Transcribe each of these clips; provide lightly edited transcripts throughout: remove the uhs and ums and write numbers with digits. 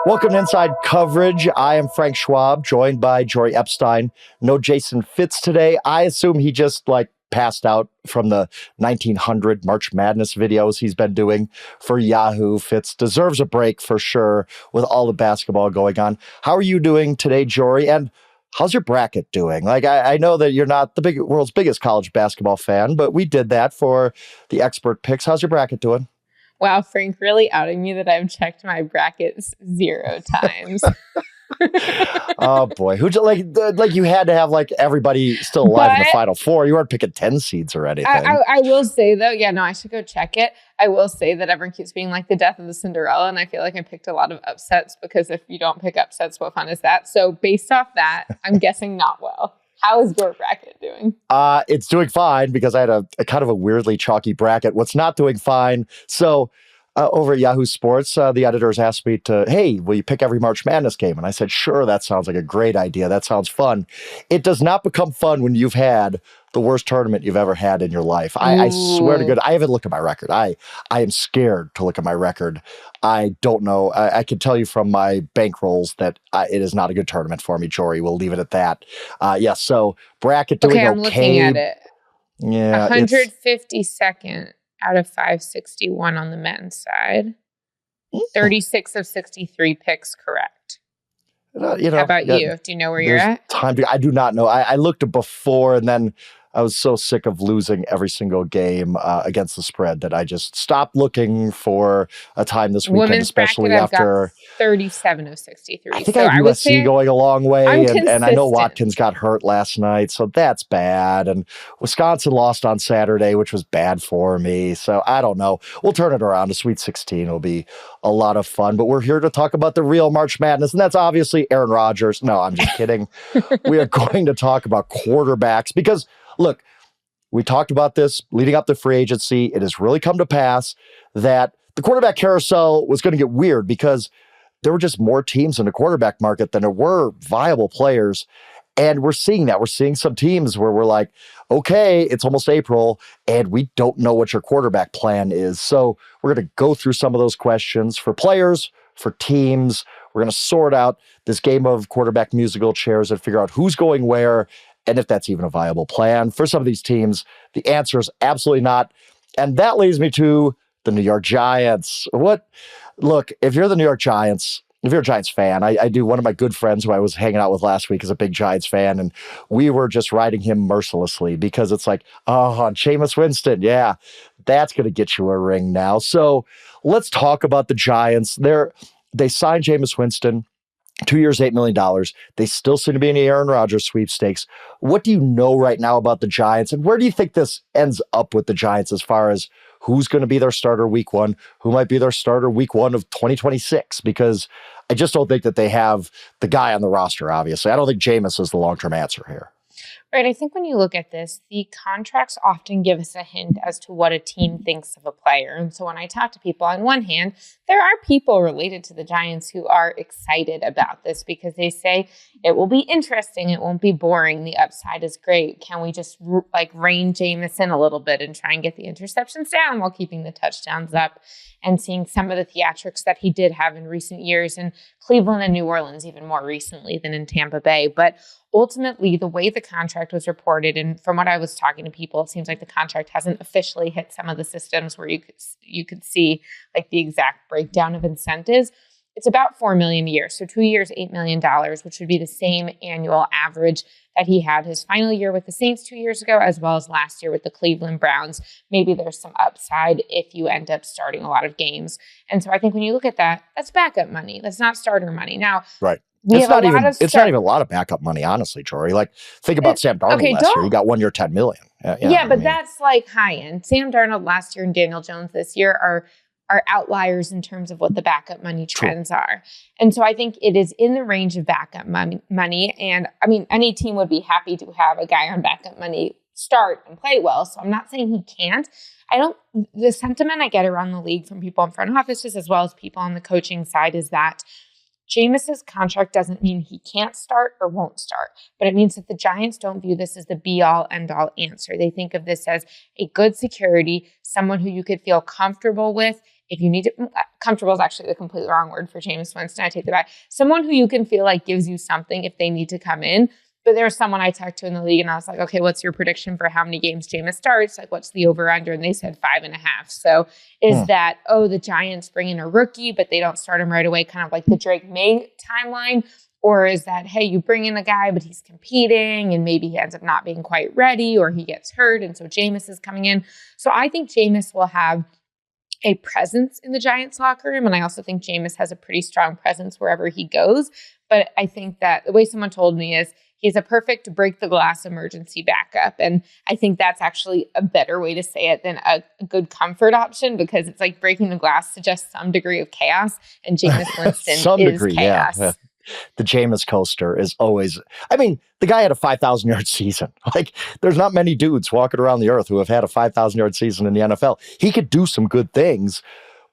Welcome to Inside Coverage. I am Frank Schwab, joined by Jori Epstein. No Jason Fitz today. I assume he just passed out from the 1900 March Madness videos he's been doing for Yahoo. Fitz deserves a break for sure with all the basketball going on. How are you doing today, Jori? And how's your bracket doing? I know that you're not the world's biggest college basketball fan, but we did that for the expert picks. How's your bracket doing? Wow, Frank, really outing me that I've checked my brackets 0 times. Oh boy, who you had to have everybody still alive in the Final Four. You weren't picking 10 seeds or anything. I will say though, I should go check it. I will say that everyone keeps being the death of the Cinderella, and I feel like I picked a lot of upsets because if you don't pick upsets, what fun is that? So based off that, I'm guessing not well. How is your bracket doing? It's doing fine because I had a kind of a weirdly chalky bracket. What's not doing fine? So over at Yahoo Sports, the editors asked me hey, will you pick every March Madness game? And I said, sure, that sounds like a great idea. That sounds fun. It does not become fun when you've had the worst tournament you've ever had in your life. I swear to God, I haven't looked at my record. I am scared to look at my record. I don't know. I can tell you from my bankrolls that it is not a good tournament for me, Jori. We'll leave it at that. So bracket doing okay. I'm looking at it. Yeah. 152nd out of 561 on the men's side. 36 of 63 picks correct. How about you? Do you know where you're at? I do not know. I looked before, and then I was so sick of losing every single game against the spread that I just stopped looking for a time this weekend, Women's especially bracket, after I've got 37 of 63. I think I have USC going a long way, and I know Watkins got hurt last night, so that's bad. And Wisconsin lost on Saturday, which was bad for me. So I don't know. We'll turn it around. A Sweet 16 will be a lot of fun. But we're here to talk about the real March Madness, and that's obviously Aaron Rodgers. No, I'm just kidding. We are going to talk about quarterbacks because, look, we talked about this leading up to free agency. It has really come to pass that the quarterback carousel was going to get weird because there were just more teams in the quarterback market than there were viable players. And we're seeing that. We're seeing some teams where we're like, okay, it's almost April, and we don't know what your quarterback plan is. So we're going to go through some of those questions for players, for teams. We're going to sort out this game of quarterback musical chairs and figure out who's going where and if that's even a viable plan. For some of these teams, the answer is absolutely not. And that leads me to the New York Giants. Look, if you're the New York Giants, if you're a Giants fan, I do. One of my good friends who I was hanging out with last week is a big Giants fan, and we were just riding him mercilessly because it's Jameis Winston, yeah, that's going to get you a ring now. So let's talk about the Giants. They signed Jameis Winston, 2 years, $8 million. They still seem to be in the Aaron Rodgers sweepstakes. What do you know right now about the Giants, and where do you think this ends up with the Giants as far as who's going to be their starter week one, who might be their starter week one of 2026? Because I just don't think that they have the guy on the roster, obviously. I don't think Jameis is the long-term answer here. Right. I think when you look at this, the contracts often give us a hint as to what a team thinks of a player. And so when I talk to people, on one hand, there are people related to the Giants who are excited about this because they say it will be interesting. It won't be boring. The upside is great. Can we just rein Jameis in a little bit and try and get the interceptions down while keeping the touchdowns up and seeing some of the theatrics that he did have in recent years in Cleveland and New Orleans, even more recently than in Tampa Bay. But ultimately, the way the contract was reported, and from what I was talking to people, it seems like the contract hasn't officially hit some of the systems where you could see the exact breakdown of incentives. It's about $4 million a year. So 2 years, $8 million, which would be the same annual average that he had his final year with the Saints 2 years ago, as well as last year with the Cleveland Browns. Maybe there's some upside if you end up starting a lot of games. And so I think when you look at that, that's backup money. That's not starter money. Now, right. It's not even a lot of backup money, honestly, Jori. Think about Sam Darnold last year. He got 1 year, $10 million. That's high end. Sam Darnold last year and Daniel Jones this year are outliers in terms of what the backup money trends are. And so I think it is in the range of backup money. And I mean, any team would be happy to have a guy on backup money start and play well. So I'm not saying he can't. The sentiment I get around the league from people in front offices as well as people on the coaching side is that Jameis's contract doesn't mean he can't start or won't start, but it means that the Giants don't view this as the be-all, end-all answer. They think of this as a good security, someone who you could feel comfortable with if you need to, comfortable is actually the completely wrong word for Jameis Winston. I take that back. Someone who you can feel like gives you something if they need to come in. But there's someone I talked to in the league and I was like, okay, what's your prediction for how many games Jameis starts? Like, what's the over-under? And they said 5.5. So is that, the Giants bring in a rookie, but they don't start him right away, kind of like the Drake May timeline? Or is that, hey, you bring in a guy, but he's competing and maybe he ends up not being quite ready or he gets hurt and so Jameis is coming in. So I think Jameis will have a presence in the Giants locker room. And I also think Jameis has a pretty strong presence wherever he goes. But I think that the way someone told me is he's a perfect break the glass emergency backup. And I think that's actually a better way to say it than a good comfort option, because it's like breaking the glass suggests some degree of chaos. And Jameis Winston some is degree, chaos. Yeah. The Jameis coaster is always, I mean, the guy had a 5,000-yard season. Like, there's not many dudes walking around the earth who have had a 5,000-yard season in the NFL. He could do some good things.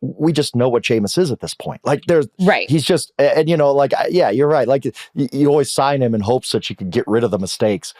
We just know what Jameis is at this point. Like, he's just, and yeah, you're right. Like, you always sign him in hopes that you can get rid of the mistakes.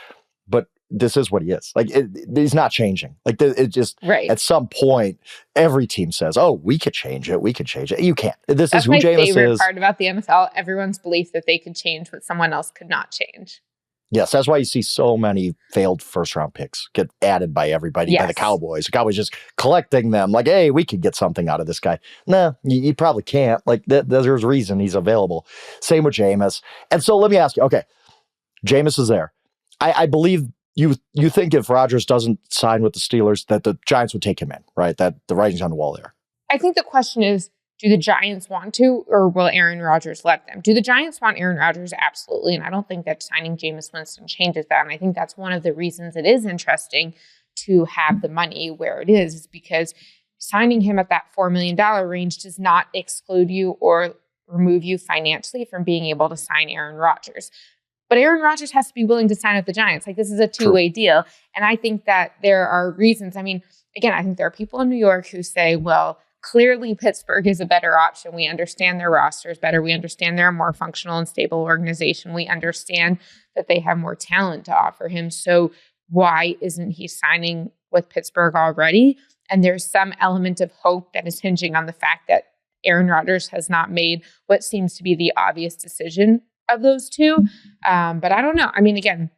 But this is what he is. Like, he's not changing. Like, it just, at some point, every team says, oh, we could change it. We could change it. You can't. This is who Jameis is. That's my favorite part about the NFL. Everyone's belief that they could change what someone else could not change. Yes, that's why you see so many failed first-round picks get added by everybody, by the Cowboys. The Cowboys just collecting them like, hey, we could get something out of this guy. Nah, you probably can't. Like, there's a reason he's available. Same with Jameis. And so let me ask you, okay, Jameis is there. I believe you think if Rodgers doesn't sign with the Steelers that the Giants would take him in, right? That the writing's on the wall there. I think the question is, do the Giants want to, or will Aaron Rodgers let them? Do the Giants want Aaron Rodgers? Absolutely. And I don't think that signing Jameis Winston changes that. And I think that's one of the reasons it is interesting to have the money where it is because signing him at that $4 million range does not exclude you or remove you financially from being able to sign Aaron Rodgers. But Aaron Rodgers has to be willing to sign with the Giants. Like, this is a two-way deal. And I think that there are reasons. I mean, again, I think there are people in New York who say, well, clearly Pittsburgh is a better option. We understand their rosters better. We understand they're a more functional and stable organization. We understand that they have more talent to offer him. So why isn't he signing with Pittsburgh already? And there's some element of hope that is hinging on the fact that Aaron Rodgers has not made what seems to be the obvious decision of those two. But I don't know. I mean, again,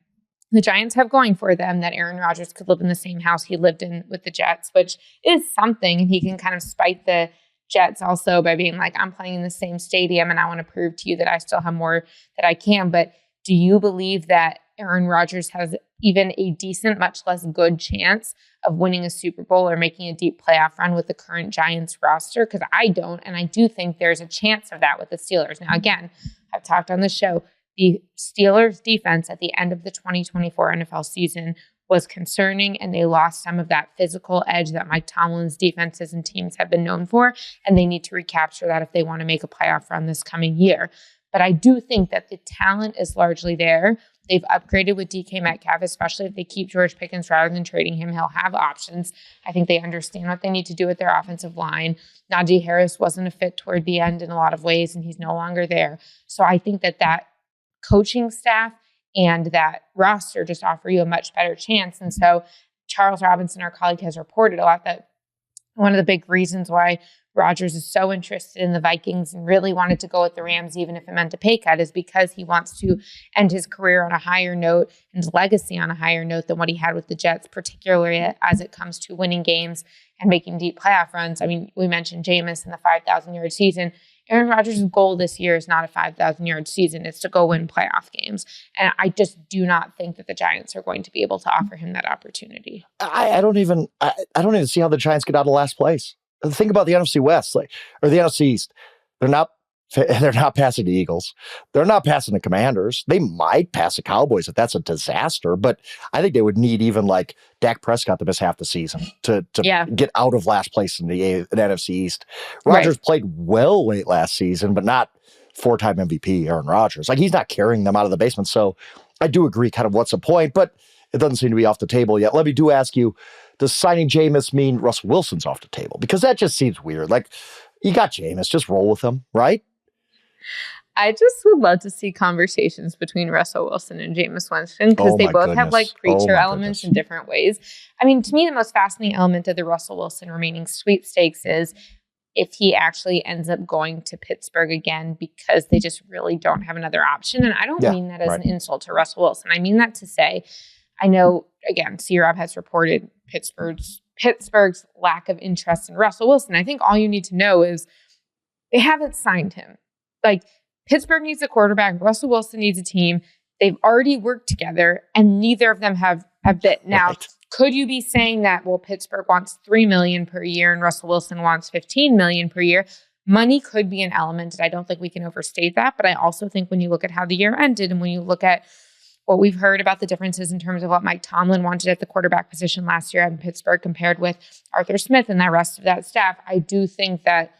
the Giants have going for them that Aaron Rodgers could live in the same house he lived in with the Jets, which is something. And he can kind of spite the Jets also by being like, I'm playing in the same stadium and I want to prove to you that I still have more that I can. But do you believe that Aaron Rodgers has even a decent, much less good chance of winning a Super Bowl or making a deep playoff run with the current Giants roster? Because I don't. And I do think there's a chance of that with the Steelers. Now, again, I've talked on the show. The Steelers' defense at the end of the 2024 NFL season was concerning, and they lost some of that physical edge that Mike Tomlin's defenses and teams have been known for, and they need to recapture that if they want to make a playoff run this coming year. But I do think that the talent is largely there. They've upgraded with DK Metcalf, especially if they keep George Pickens rather than trading him. He'll have options. I think they understand what they need to do with their offensive line. Najee Harris wasn't a fit toward the end in a lot of ways, and he's no longer there. So I think that coaching staff and that roster just offer you a much better chance. And so Charles Robinson, our colleague, has reported a lot that one of the big reasons why Rodgers is so interested in the Vikings and really wanted to go with the Rams, even if it meant a pay cut, is because he wants to end his career on a higher note and his legacy on a higher note than what he had with the Jets, particularly as it comes to winning games and making deep playoff runs. I mean, we mentioned Jameis in the 5,000-yard season. Aaron Rodgers' goal this year is not a 5,000-yard season. It's to go win playoff games. And I just do not think that the Giants are going to be able to offer him that opportunity. I don't even see how the Giants get out of last place. Think about the NFC West, or the NFC East. They're not passing the Eagles. They're not passing the Commanders. They might pass the Cowboys if that's a disaster, but I think they would need even like Dak Prescott to miss half the season to get out of last place in the NFC East. Rodgers played well late last season, but not four-time MVP Aaron Rodgers. Like, he's not carrying them out of the basement. So I do agree kind of what's the point, but it doesn't seem to be off the table yet. Let me ask you, does signing Jameis mean Russell Wilson's off the table? Because that just seems weird. Like, you got Jameis, just roll with him, right? I just would love to see conversations between Russell Wilson and Jameis Winston because they both have like preacher elements in different ways. I mean, to me, the most fascinating element of the Russell Wilson remaining sweepstakes is if he actually ends up going to Pittsburgh again because they just really don't have another option. And I don't mean that as an insult to Russell Wilson. I mean that to say, I know, again, C-Rob has reported Pittsburgh's lack of interest in Russell Wilson. I think all you need to know is they haven't signed him. Like, Pittsburgh needs a quarterback. Russell Wilson needs a team. They've already worked together, and neither of them have bit. Now, could you be saying that, well, Pittsburgh wants $3 million per year and Russell Wilson wants $15 million per year? Money could be an element, and I don't think we can overstate that. But I also think when you look at how the year ended and when you look at what we've heard about the differences in terms of what Mike Tomlin wanted at the quarterback position last year in Pittsburgh compared with Arthur Smith and the rest of that staff, I do think that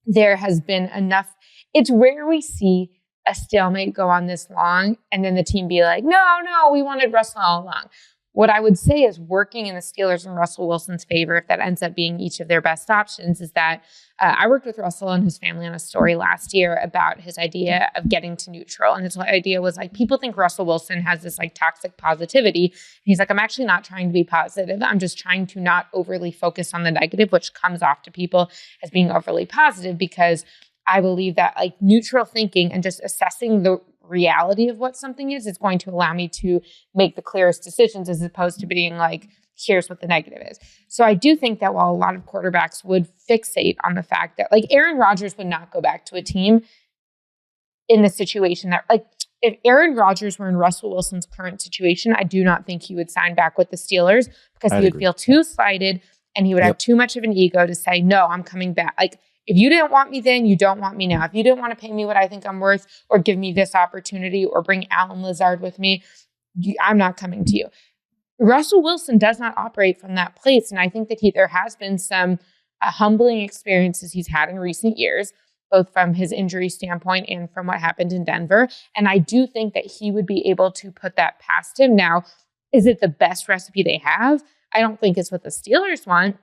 there has been enough. It's rare we see a stalemate go on this long and then the team be like, no, we wanted Russell all along. What I would say is working in the Steelers and Russell Wilson's favor, if that ends up being each of their best options, is that I worked with Russell and his family on a story last year about his idea of getting to neutral. And his idea was like, people think Russell Wilson has this like toxic positivity. And he's like, I'm actually not trying to be positive. I'm just trying to not overly focus on the negative, which comes off to people as being overly positive, because I believe that like neutral thinking and just assessing the reality of what something is going to allow me to make the clearest decisions as opposed to being like, here's what the negative is. So I do think that while a lot of quarterbacks would fixate on the fact that like Aaron Rodgers would not go back to a team in the situation that like if Aaron Rodgers were in Russell Wilson's current situation, I do not think he would sign back with the Steelers because he would feel too slighted and he would have too much of an ego to say, no, I'm coming back. Like, if you didn't want me then, you don't want me now. If you didn't want to pay me what I think I'm worth or give me this opportunity or bring Alan Lazard with me, I'm not coming to you. Russell Wilson does not operate from that place. And I think that there has been some humbling experiences he's had in recent years, both from his injury standpoint and from what happened in Denver. And I do think that he would be able to put that past him. Now, is it the best recipe they have? I don't think it's what the Steelers want.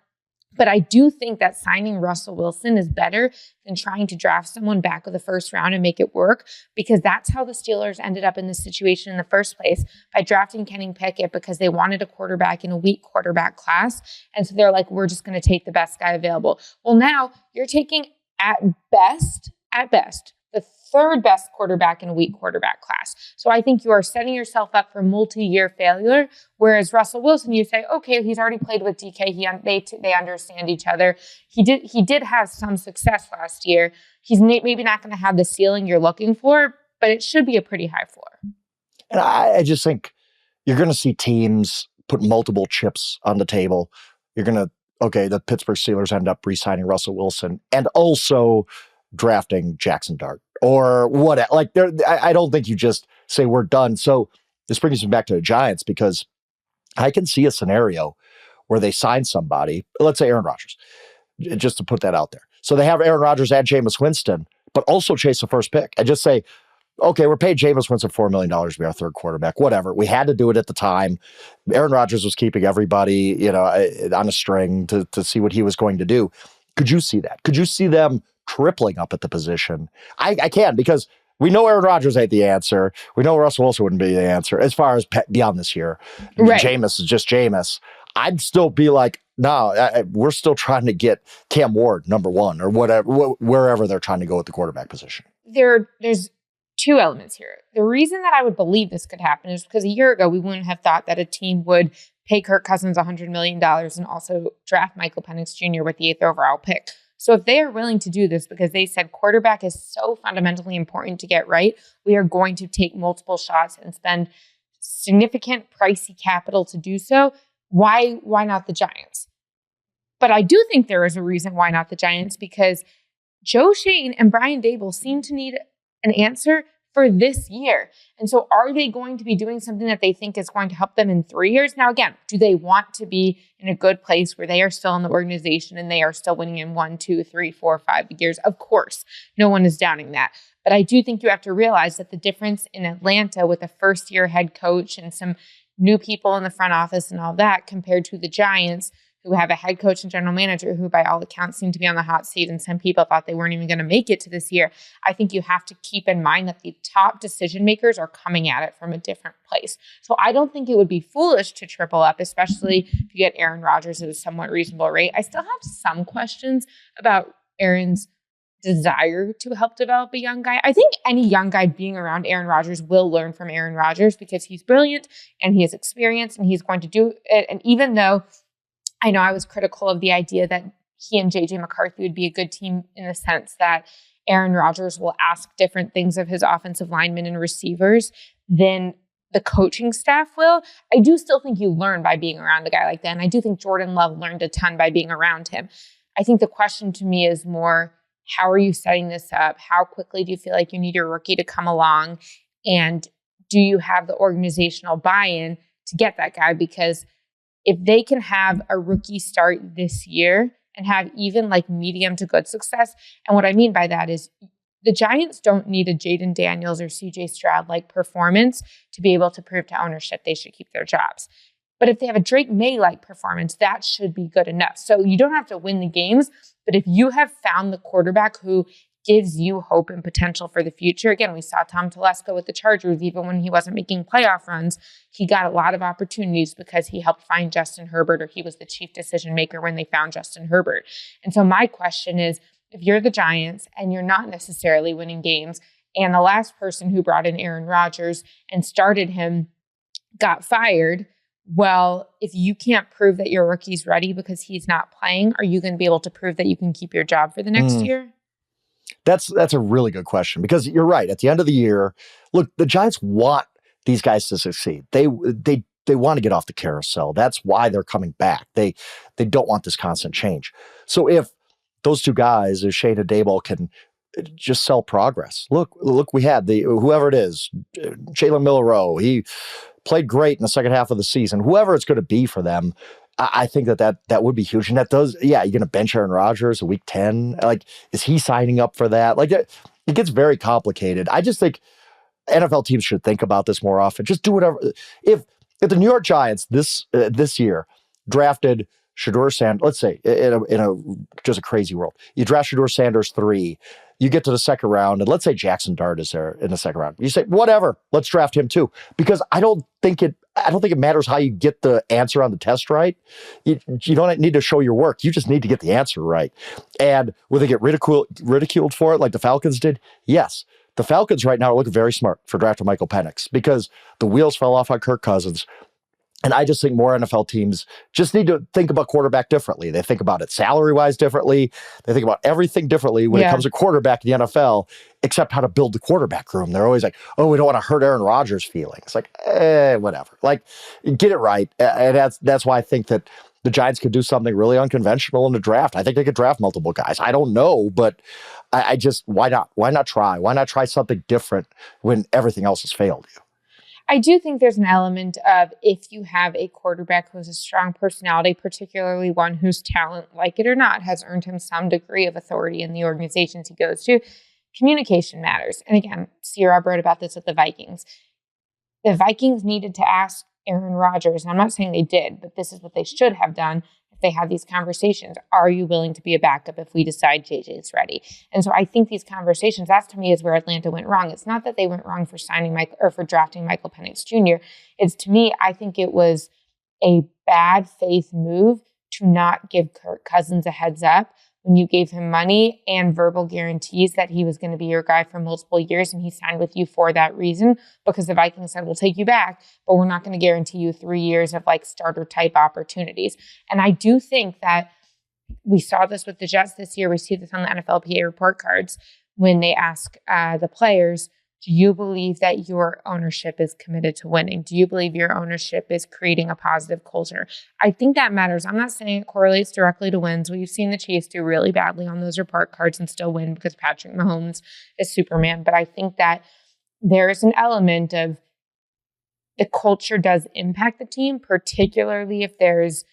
But I do think that signing Russell Wilson is better than trying to draft someone back with the first round and make it work, because that's how the Steelers ended up in this situation in the first place, by drafting Kenny Pickett because they wanted a quarterback in a weak quarterback class. And so they're like, we're just going to take the best guy available. Well, now you're taking at best, the third best quarterback in a weak quarterback class. So I think you are setting yourself up for multi-year failure. Whereas Russell Wilson, you say, okay, he's already played with DK. They understand each other. He did have some success last year. He's maybe not going to have the ceiling you're looking for, but it should be a pretty high floor. And I just think you're going to see teams put multiple chips on the table. You're going to, the Pittsburgh Steelers end up re-signing Russell Wilson and also drafting Jackson Dart or what? Like, I don't think you just say we're done. So this brings me back to the Giants, because I can see a scenario where they sign somebody, let's say Aaron Rodgers, just to put that out there. So they have Aaron Rodgers and Jameis Winston, but also chase the first pick. I just say, okay, we're paying Jameis Winston $4 million to be our third quarterback, whatever. We had to do it at the time. Aaron Rodgers was keeping everybody, on a string to see what he was going to do. Could you see that? Could you see them tripling up at the position? I can, because we know Aaron Rodgers ain't the answer. We know Russell Wilson wouldn't be the answer as far as beyond this year. Right. Jameis is just Jameis. I'd still be like, no, we're still trying to get Cam Ward number one or whatever, wherever they're trying to go with the quarterback position. There's two elements here. The reason that I would believe this could happen is because a year ago, we wouldn't have thought that a team would pay Kirk Cousins $100 million and also draft Michael Penix Jr. with the 8th overall pick. So if they are willing to do this because they said quarterback is so fundamentally important to get right, we are going to take multiple shots and spend significant pricey capital to do so, why not the Giants? But I do think there is a reason why not the Giants, because Joe Schoen and Brian Daboll seem to need an answer for this year. And so are they going to be doing something that they think is going to help them in 3 years? Now, again, do they want to be in a good place where they are still in the organization and they are still winning in 1, 2, 3, 4, 5 years? Of course, no one is doubting that. But I do think you have to realize that the difference in Atlanta with a first-year head coach and some new people in the front office and all that compared to the Giants, who have a head coach and general manager who by all accounts seem to be on the hot seat, and some people thought they weren't even going to make it to this year. I think you have to keep in mind that the top decision makers are coming at it from a different place. So I don't think it would be foolish to triple up, especially if you get Aaron Rodgers at a somewhat reasonable rate. I still have some questions about Aaron's desire to help develop a young guy. I think any young guy being around Aaron Rodgers will learn from Aaron Rodgers because he's brilliant and he has experience and he's going to do it. And even though I know I was critical of the idea that he and JJ McCarthy would be a good team in the sense that Aaron Rodgers will ask different things of his offensive linemen and receivers than the coaching staff will. I do still think you learn by being around a guy like that. And I do think Jordan Love learned a ton by being around him. I think the question to me is more, how are you setting this up? How quickly do you feel like you need your rookie to come along? And do you have the organizational buy-in to get that guy? Because if they can have a rookie start this year and have even like medium to good success, and what I mean by that is the Giants don't need a Jaden Daniels or CJ Stroud-like performance to be able to prove to ownership they should keep their jobs. But if they have a Drake May-like performance, that should be good enough. So you don't have to win the games, but if you have found the quarterback who gives you hope and potential for the future. Again, we saw Tom Telesco with the Chargers. Even when he wasn't making playoff runs, he got a lot of opportunities because he helped find Justin Herbert, or he was the chief decision maker when they found Justin Herbert. And so my question is, if you're the Giants and you're not necessarily winning games, and the last person who brought in Aaron Rodgers and started him got fired, well, if you can't prove that your rookie's ready because he's not playing, are you going to be able to prove that you can keep your job for the next year? That's a really good question, because you're right. At the end of the year, look, the Giants want these guys to succeed. They want to get off the carousel. That's why they're coming back. They don't want this constant change. So if those two guys, Shane and Daboll, can just sell progress. Look, we had whoever it is, Jalen Milroe. He played great in the second half of the season. Whoever it's going to be for them, I think that would be huge. And that does, you're going to bench Aaron Rodgers in week 10. Like, is he signing up for that? Like, it gets very complicated. I just think NFL teams should think about this more often. Just do whatever. If the New York Giants this year drafted Shedeur Sanders, let's say in a just a crazy world, you draft Shedeur Sanders 3, you get to the second round, and let's say Jackson Dart is there in the second round. You say, whatever, let's draft him too, because I don't think it matters how you get the answer on the test right. You don't need to show your work. You just need to get the answer right. And will they get ridiculed for it like the Falcons did? Yes. The Falcons right now are looking very smart for drafting Michael Penix because the wheels fell off on Kirk Cousins. And I just think more NFL teams just need to think about quarterback differently. They think about it salary-wise differently. They think about everything differently when it comes to quarterback in the NFL, except how to build the quarterback room. They're always like, oh, we don't want to hurt Aaron Rodgers' feelings. Like, whatever. Like, get it right. And that's why I think that the Giants could do something really unconventional in the draft. I think they could draft multiple guys. I don't know, but I just, why not? Why not try? Why not try something different when everything else has failed you? I do think there's an element of, if you have a quarterback who has a strong personality, particularly one whose talent, like it or not, has earned him some degree of authority in the organizations he goes to, communication matters. And again, C-Rob wrote about this with the Vikings. The Vikings needed to ask Aaron Rodgers, and I'm not saying they did, but this is what they should have done if they had these conversations. Are you willing to be a backup if we decide JJ is ready? And so I think these conversations, that to me is where Atlanta went wrong. It's not that they went wrong for for drafting Michael Penix Jr. It's, to me, I think it was a bad faith move to not give Kirk Cousins a heads up when you gave him money and verbal guarantees that he was going to be your guy for multiple years, and he signed with you for that reason, because the Vikings said, we'll take you back, but we're not going to guarantee you 3 years of like starter type opportunities. And I do think that we saw this with the Jets this year. We see this on the NFLPA report cards when they ask the players, do you believe that your ownership is committed to winning? Do you believe your ownership is creating a positive culture? I think that matters. I'm not saying it correlates directly to wins. We've seen the Chiefs do really badly on those report cards and still win because Patrick Mahomes is Superman. But I think that there is an element of the culture does impact the team, particularly if there's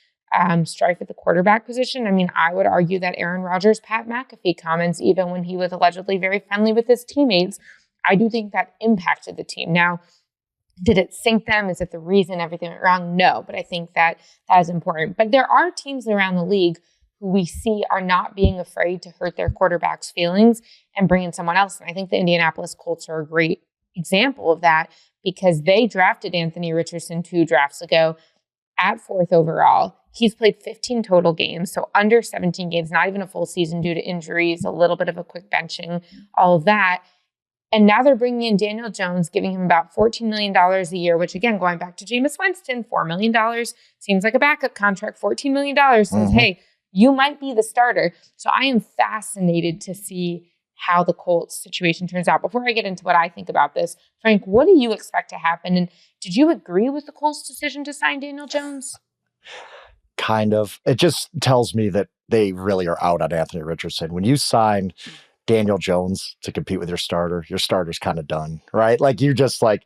strife at the quarterback position. I mean, I would argue that Aaron Rodgers' Pat McAfee comments, even when he was allegedly very friendly with his teammates, I do think that impacted the team. Now, did it sink them? Is it the reason everything went wrong? No, but I think that is important. But there are teams around the league who we see are not being afraid to hurt their quarterback's feelings and bring in someone else. And I think the Indianapolis Colts are a great example of that, because they drafted Anthony Richardson 2 drafts ago at 4th overall. He's played 15 total games, so under 17 games, not even a full season due to injuries, a little bit of a quick benching, all of that. And now they're bringing in Daniel Jones, giving him about $14 million a year, which again, going back to Jameis Winston, $4 million seems like a backup contract. $14 million says, hey, you might be the starter. So I am fascinated to see how the Colts situation turns out. Before I get into what I think about this, Frank, what do you expect to happen? And did you agree with the Colts' decision to sign Daniel Jones? Kind of. It just tells me that they really are out on Anthony Richardson. When you signed Daniel Jones to compete with your starter's kind of done, right? Like you're just like,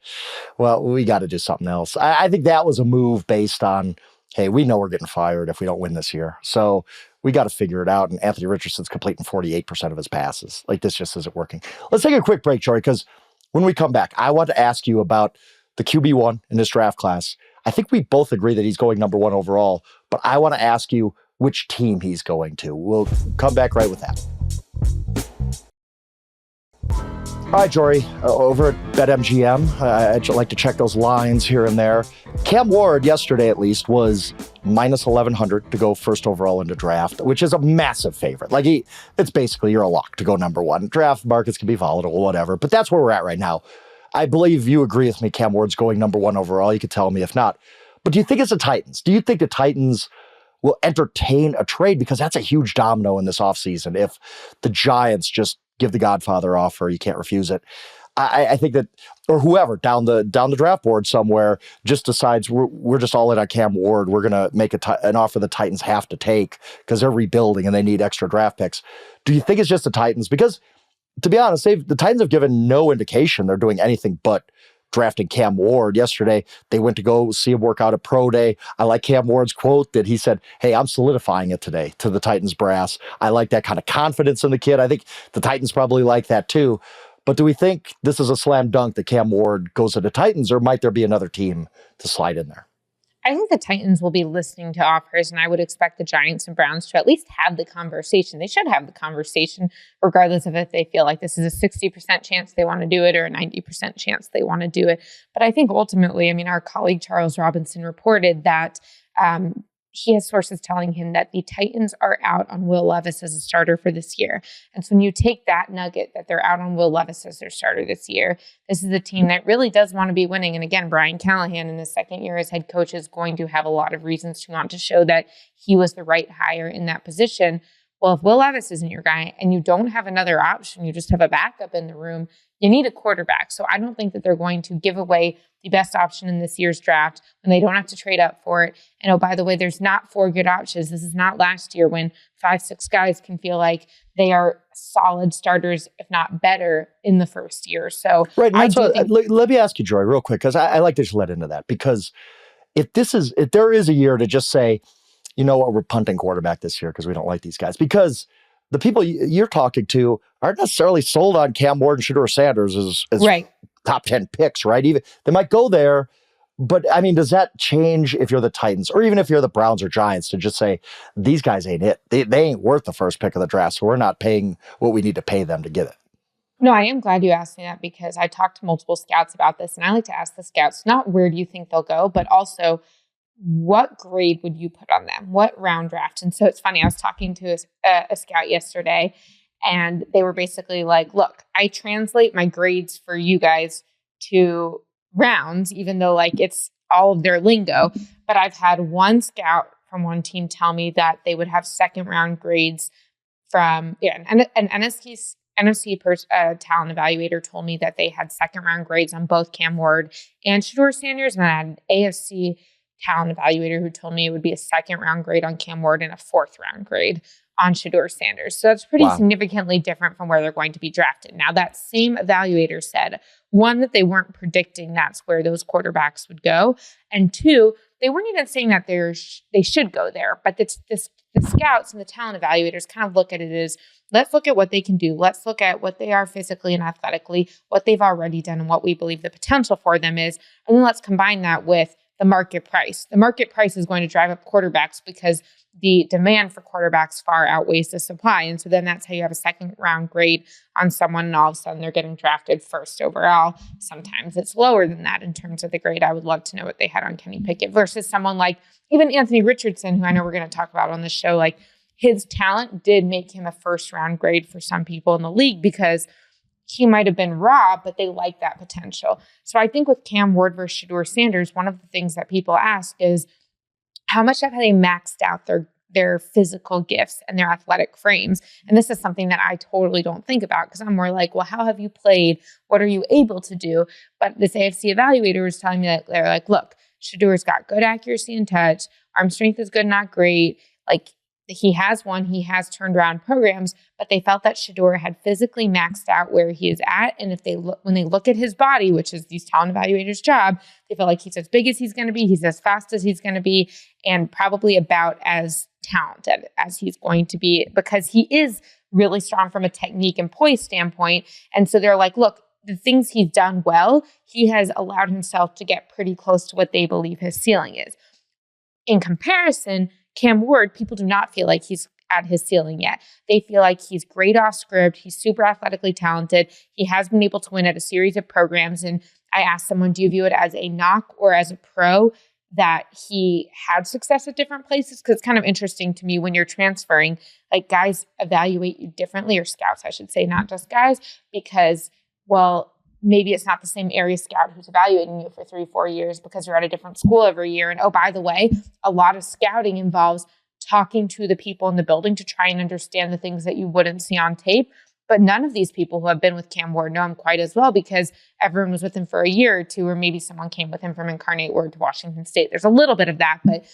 well, we got to do something else. I think that was a move based on, hey, we know we're getting fired if we don't win this year. So we got to figure it out. And Anthony Richardson's completing 48% of his passes. Like this just isn't working. Let's take a quick break, Jori, because when we come back, I want to ask you about the QB1 in this draft class. I think we both agree that he's going number 1 overall, but I want to ask you which team he's going to. We'll come back right with that. All right, Jori, over at BetMGM, I'd like to check those lines here and there. Cam Ward, yesterday at least, was minus 1,100 to go first overall into draft, which is a massive favorite. Like, it's basically you're a lock to go number 1. Draft markets can be volatile, whatever, but that's where we're at right now. I believe you agree with me, Cam Ward's going number 1 overall. You could tell me if not. But do you think it's the Titans? Do you think the Titans will entertain a trade? Because that's a huge domino in this offseason. If the Giants just give the Godfather offer, you can't refuse it. I think that, or whoever down the draft board somewhere just decides we're just all in on Cam Ward. We're going to make an offer the Titans have to take because they're rebuilding and they need extra draft picks. Do you think it's just the Titans? Because to be honest, the Titans have given no indication they're doing anything but drafting Cam Ward. Yesterday, they went to go see him work out at Pro Day. I like Cam Ward's quote that he said, hey, I'm solidifying it today to the Titans brass. I like that kind of confidence in the kid. I think the Titans probably like that too. But do we think this is a slam dunk that Cam Ward goes to the Titans, or might there be another team to slide in there? I think the Titans will be listening to offers, and I would expect the Giants and Browns to at least have the conversation. They should have the conversation, regardless of if they feel like this is a 60% chance they want to do it or a 90% chance they want to do it. But I think ultimately, I mean, our colleague Charles Robinson reported that he has sources telling him that the Titans are out on Will Levis as a starter for this year. And so when you take that nugget that they're out on Will Levis as their starter this year, this is a team that really does want to be winning. And again, Brian Callahan in his second year as head coach is going to have a lot of reasons to want to show that he was the right hire in that position. Well, if Will Levis isn't your guy and you don't have another option, you just have a backup in the room, you need a quarterback. So I don't think that they're going to give away the best option in this year's draft when they don't have to trade up for it. And oh, by the way, there's not 4 good options. This is not last year when 5-6 guys can feel like they are solid starters, if not better, in the first year. So right, let me ask you, Jori, real quick, because I like to just let into that. Because if there is a year to just say, you know what, we're punting quarterback this year because we don't like these guys. Because the people you're talking to aren't necessarily sold on Cam Ward and Shedeur Sanders as right. top 10 picks, right? Even they might go there, but I mean, does that change if you're the Titans or even if you're the Browns or Giants to just say, these guys ain't it? They ain't worth the first pick of the draft, so we're not paying what we need to pay them to get it. No, I am glad you asked me that because I talked to multiple scouts about this, and I like to ask the scouts, not where do you think they'll go, but also what grade would you put on them? What round draft? And so it's funny, I was talking to a scout yesterday, and they were basically like, look, I translate my grades for you guys to rounds, even though like it's all of their lingo. But I've had one scout from one team tell me that they would have second round grades from an NFC talent evaluator told me that they had second round grades on both Cam Ward and Shedeur Sanders, and I had an AFC talent evaluator who told me it would be a second round grade on Cam Ward and a fourth round grade on Shedeur Sanders. So that's pretty significantly different from where they're going to be drafted. Now, that same evaluator said, one, that they weren't predicting that's where those quarterbacks would go. And two, they weren't even saying that they should go there. But the scouts and the talent evaluators kind of look at it as, let's look at what they can do. Let's look at what they are physically and athletically, what they've already done, and what we believe the potential for them is. And then let's combine that with the market price. The market price is going to drive up quarterbacks because the demand for quarterbacks far outweighs the supply. And so then that's how you have a second round grade on someone, and all of a sudden they're getting drafted first overall. Sometimes it's lower than that in terms of the grade. I would love to know what they had on Kenny Pickett versus someone like even Anthony Richardson, who I know we're going to talk about on the show. Like, his talent did make him a first round grade for some people in the league because he might have been raw, but they like that potential. So I think with Cam Ward versus Shedeur Sanders, one of the things that people ask is how much have they maxed out their physical gifts and their athletic frames? And this is something that I totally don't think about because I'm more like, well, how have you played? What are you able to do? But this AFC evaluator was telling me that they're like, look, Shedeur's got good accuracy and touch. Arm strength is good, not great. Like, he has turned around programs, but they felt that Shedeur had physically maxed out where he is at. And if when they look at his body, which is these talent evaluators' job, they feel like he's as big as he's going to be, he's as fast as he's going to be, and probably about as talented as he's going to be because he is really strong from a technique and poise standpoint. And so they're like, look, the things he's done well, he has allowed himself to get pretty close to what they believe his ceiling is. In comparison, Cam Ward, people do not feel like he's at his ceiling yet. They feel like he's great off script. He's super athletically talented. He has been able to win at a series of programs. And I asked someone, do you view it as a knock or as a pro that he had success at different places? Because it's kind of interesting to me when you're transferring, like, guys evaluate you differently, or scouts, I should say, not just guys, because, well, maybe it's not the same area scout who's evaluating you for 3-4 years because you're at a different school every year. And oh, by the way, a lot of scouting involves talking to the people in the building to try and understand the things that you wouldn't see on tape. But none of these people who have been with Cam Ward know him quite as well because everyone was with him for a year or two, or maybe someone came with him from Incarnate Word to Washington State. There's a little bit of that, but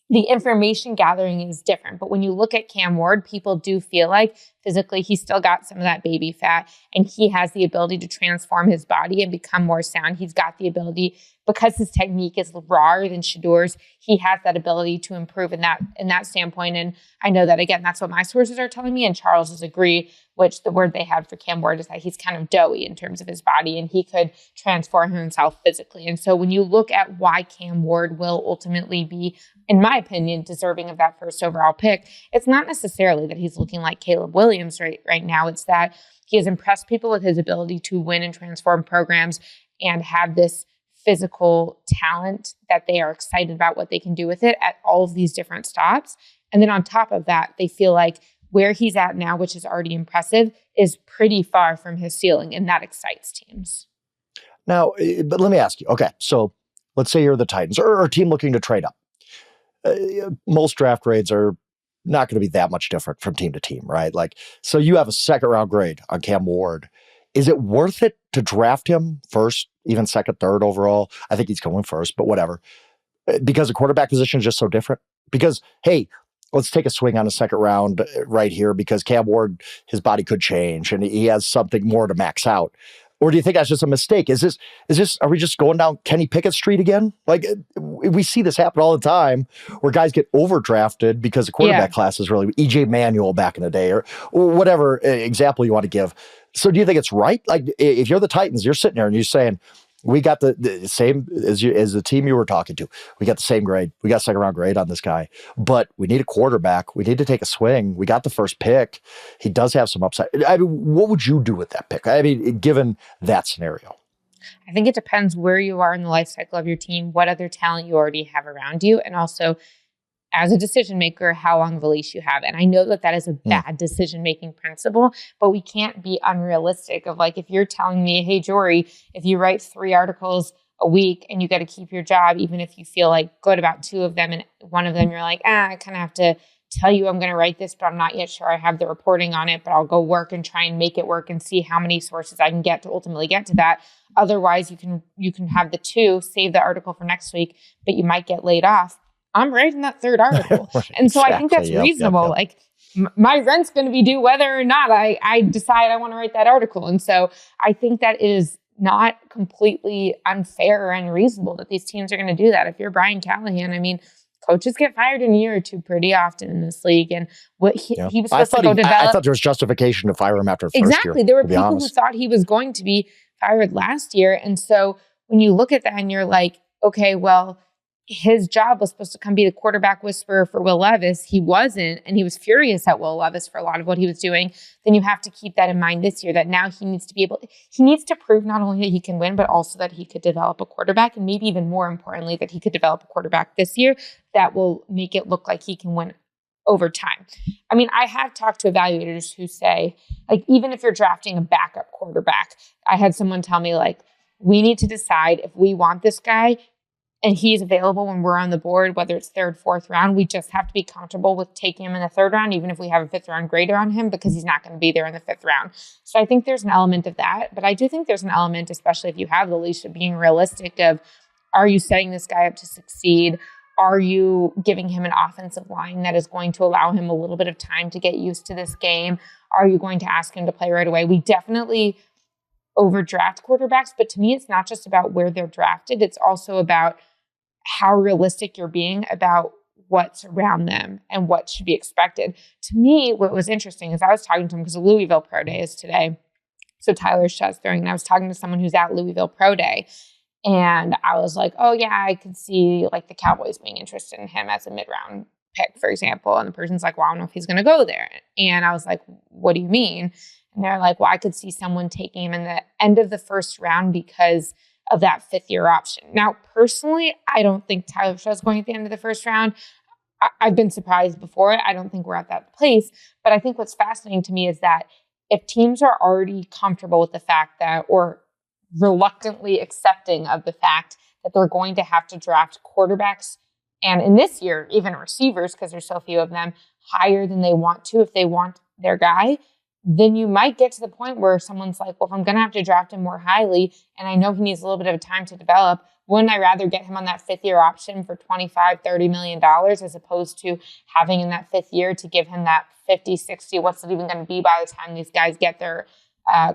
the information gathering is different. But when you look at Cam Ward, people do feel like physically he's still got some of that baby fat, and he has the ability to transform his body and become more sound. He's got the ability, because his technique is rawer than Shedeur's, he has that ability to improve in that standpoint. And I know that, again, that's what my sources are telling me, and Charles's agree, which the word they had for Cam Ward is that he's kind of doughy in terms of his body, and he could transform himself physically. And so when you look at why Cam Ward will ultimately be, in my opinion, deserving of that first overall pick, it's not necessarily that he's looking like Caleb Williams right now. It's that he has impressed people with his ability to win and transform programs and have this physical talent that they are excited about what they can do with it at all of these different stops. And then on top of that, they feel like where he's at now, which is already impressive, is pretty far from his ceiling, and that excites teams. Now, but let me ask you, okay, so let's say you're the Titans or a team looking to trade up. Most draft grades are not going to be that much different from team to team, right? Like, so you have a second round grade on Cam Ward. Is it worth it to draft him first, even second, third overall? I think he's going first, but whatever. Because the quarterback position is just so different. Because, hey, let's take a swing on a second round right here because Cam Ward, his body could change and he has something more to max out. Or do you think that's just a mistake? Are we just going down Kenny Pickett Street again? Like, we see this happen all the time where guys get overdrafted because the quarterback class is really EJ Manuel back in the day or whatever example you want to give. So do you think it's right? Like, if you're the Titans, you're sitting there and you're saying, we got the same as the team you were talking to. We got the same grade. We got second round grade on this guy, but we need a quarterback. We need to take a swing. We got the first pick. He does have some upside. I mean, what would you do with that pick? I mean, given that scenario. I think it depends where you are in the life cycle of your team, what other talent you already have around you, and also, as a decision maker, how long of a leash you have. And I know that is a bad decision-making principle, but we can't be unrealistic of, like, if you're telling me, hey, Jori, if you write 3 articles a week and you got to keep your job, even if you feel like good about 2 of them and one of them you're like, I kind of have to tell you I'm going to write this, but I'm not yet sure I have the reporting on it, but I'll go work and try and make it work and see how many sources I can get to ultimately get to that. Otherwise, you can have the 2, save the article for next week, but you might get laid off. I'm writing that 3rd article. Right, and so exactly. I think that's reasonable. Yep. Like, my rent's going to be due whether or not I decide I want to write that article. And so I think that is not completely unfair or unreasonable that these teams are going to do that. If you're Brian Callahan, I mean, coaches get fired in a year or 2 pretty often in this league. And what he was supposed to go develop. I thought there was justification to fire him after the first year. Exactly. There were people who thought he was going to be fired last year. And so when you look at that and you're like, okay, well, his job was supposed to come be the quarterback whisperer for Will Levis. He wasn't, and he was furious at Will Levis for a lot of what he was doing. Then you have to keep that in mind this year, that now he needs to prove not only that he can win, but also that he could develop a quarterback, and maybe even more importantly, that he could develop a quarterback this year that will make it look like he can win over time. I mean, I have talked to evaluators who say, like, even if you're drafting a backup quarterback, I had someone tell me, like, we need to decide if we want this guy and he's available when we're on the board, whether it's third, fourth round. We just have to be comfortable with taking him in the third round, even if we have a fifth round grader on him, because he's not going to be there in the fifth round. So I think there's an element of that. But I do think there's an element, especially if you have the leash, of being realistic of, are you setting this guy up to succeed? Are you giving him an offensive line that is going to allow him a little bit of time to get used to this game? Are you going to ask him to play right away? We definitely overdraft quarterbacks, but to me, it's not just about where they're drafted. It's also about how realistic you're being about what's around them and what should be expected. To me, what was interesting is I was talking to him because the Louisville Pro Day is today. So Tyler Shut's throwing, and I was talking to someone who's at Louisville Pro Day. And I was like, oh yeah, I could see like the Cowboys being interested in him as a mid-round pick, for example. And the person's like, well, I don't know if he's going to go there. And I was like, what do you mean? And they're like, well, I could see someone taking him in the end of the first round because of that fifth-year option. Now, personally, I don't think Tyler Shaw's going at the end of the first round. I've been surprised before. I don't think we're at that place. But I think what's fascinating to me is that if teams are already comfortable with the fact that, or reluctantly accepting of the fact that they're going to have to draft quarterbacks, and in this year, even receivers, because there's so few of them, higher than they want to if they want their guy, then you might get to the point where someone's like, well, if I'm going to have to draft him more highly, and I know he needs a little bit of time to develop, wouldn't I rather get him on that fifth-year option for $25-30 million as opposed to having in that fifth year to give him that 50, 60, what's it even going to be by the time these guys get their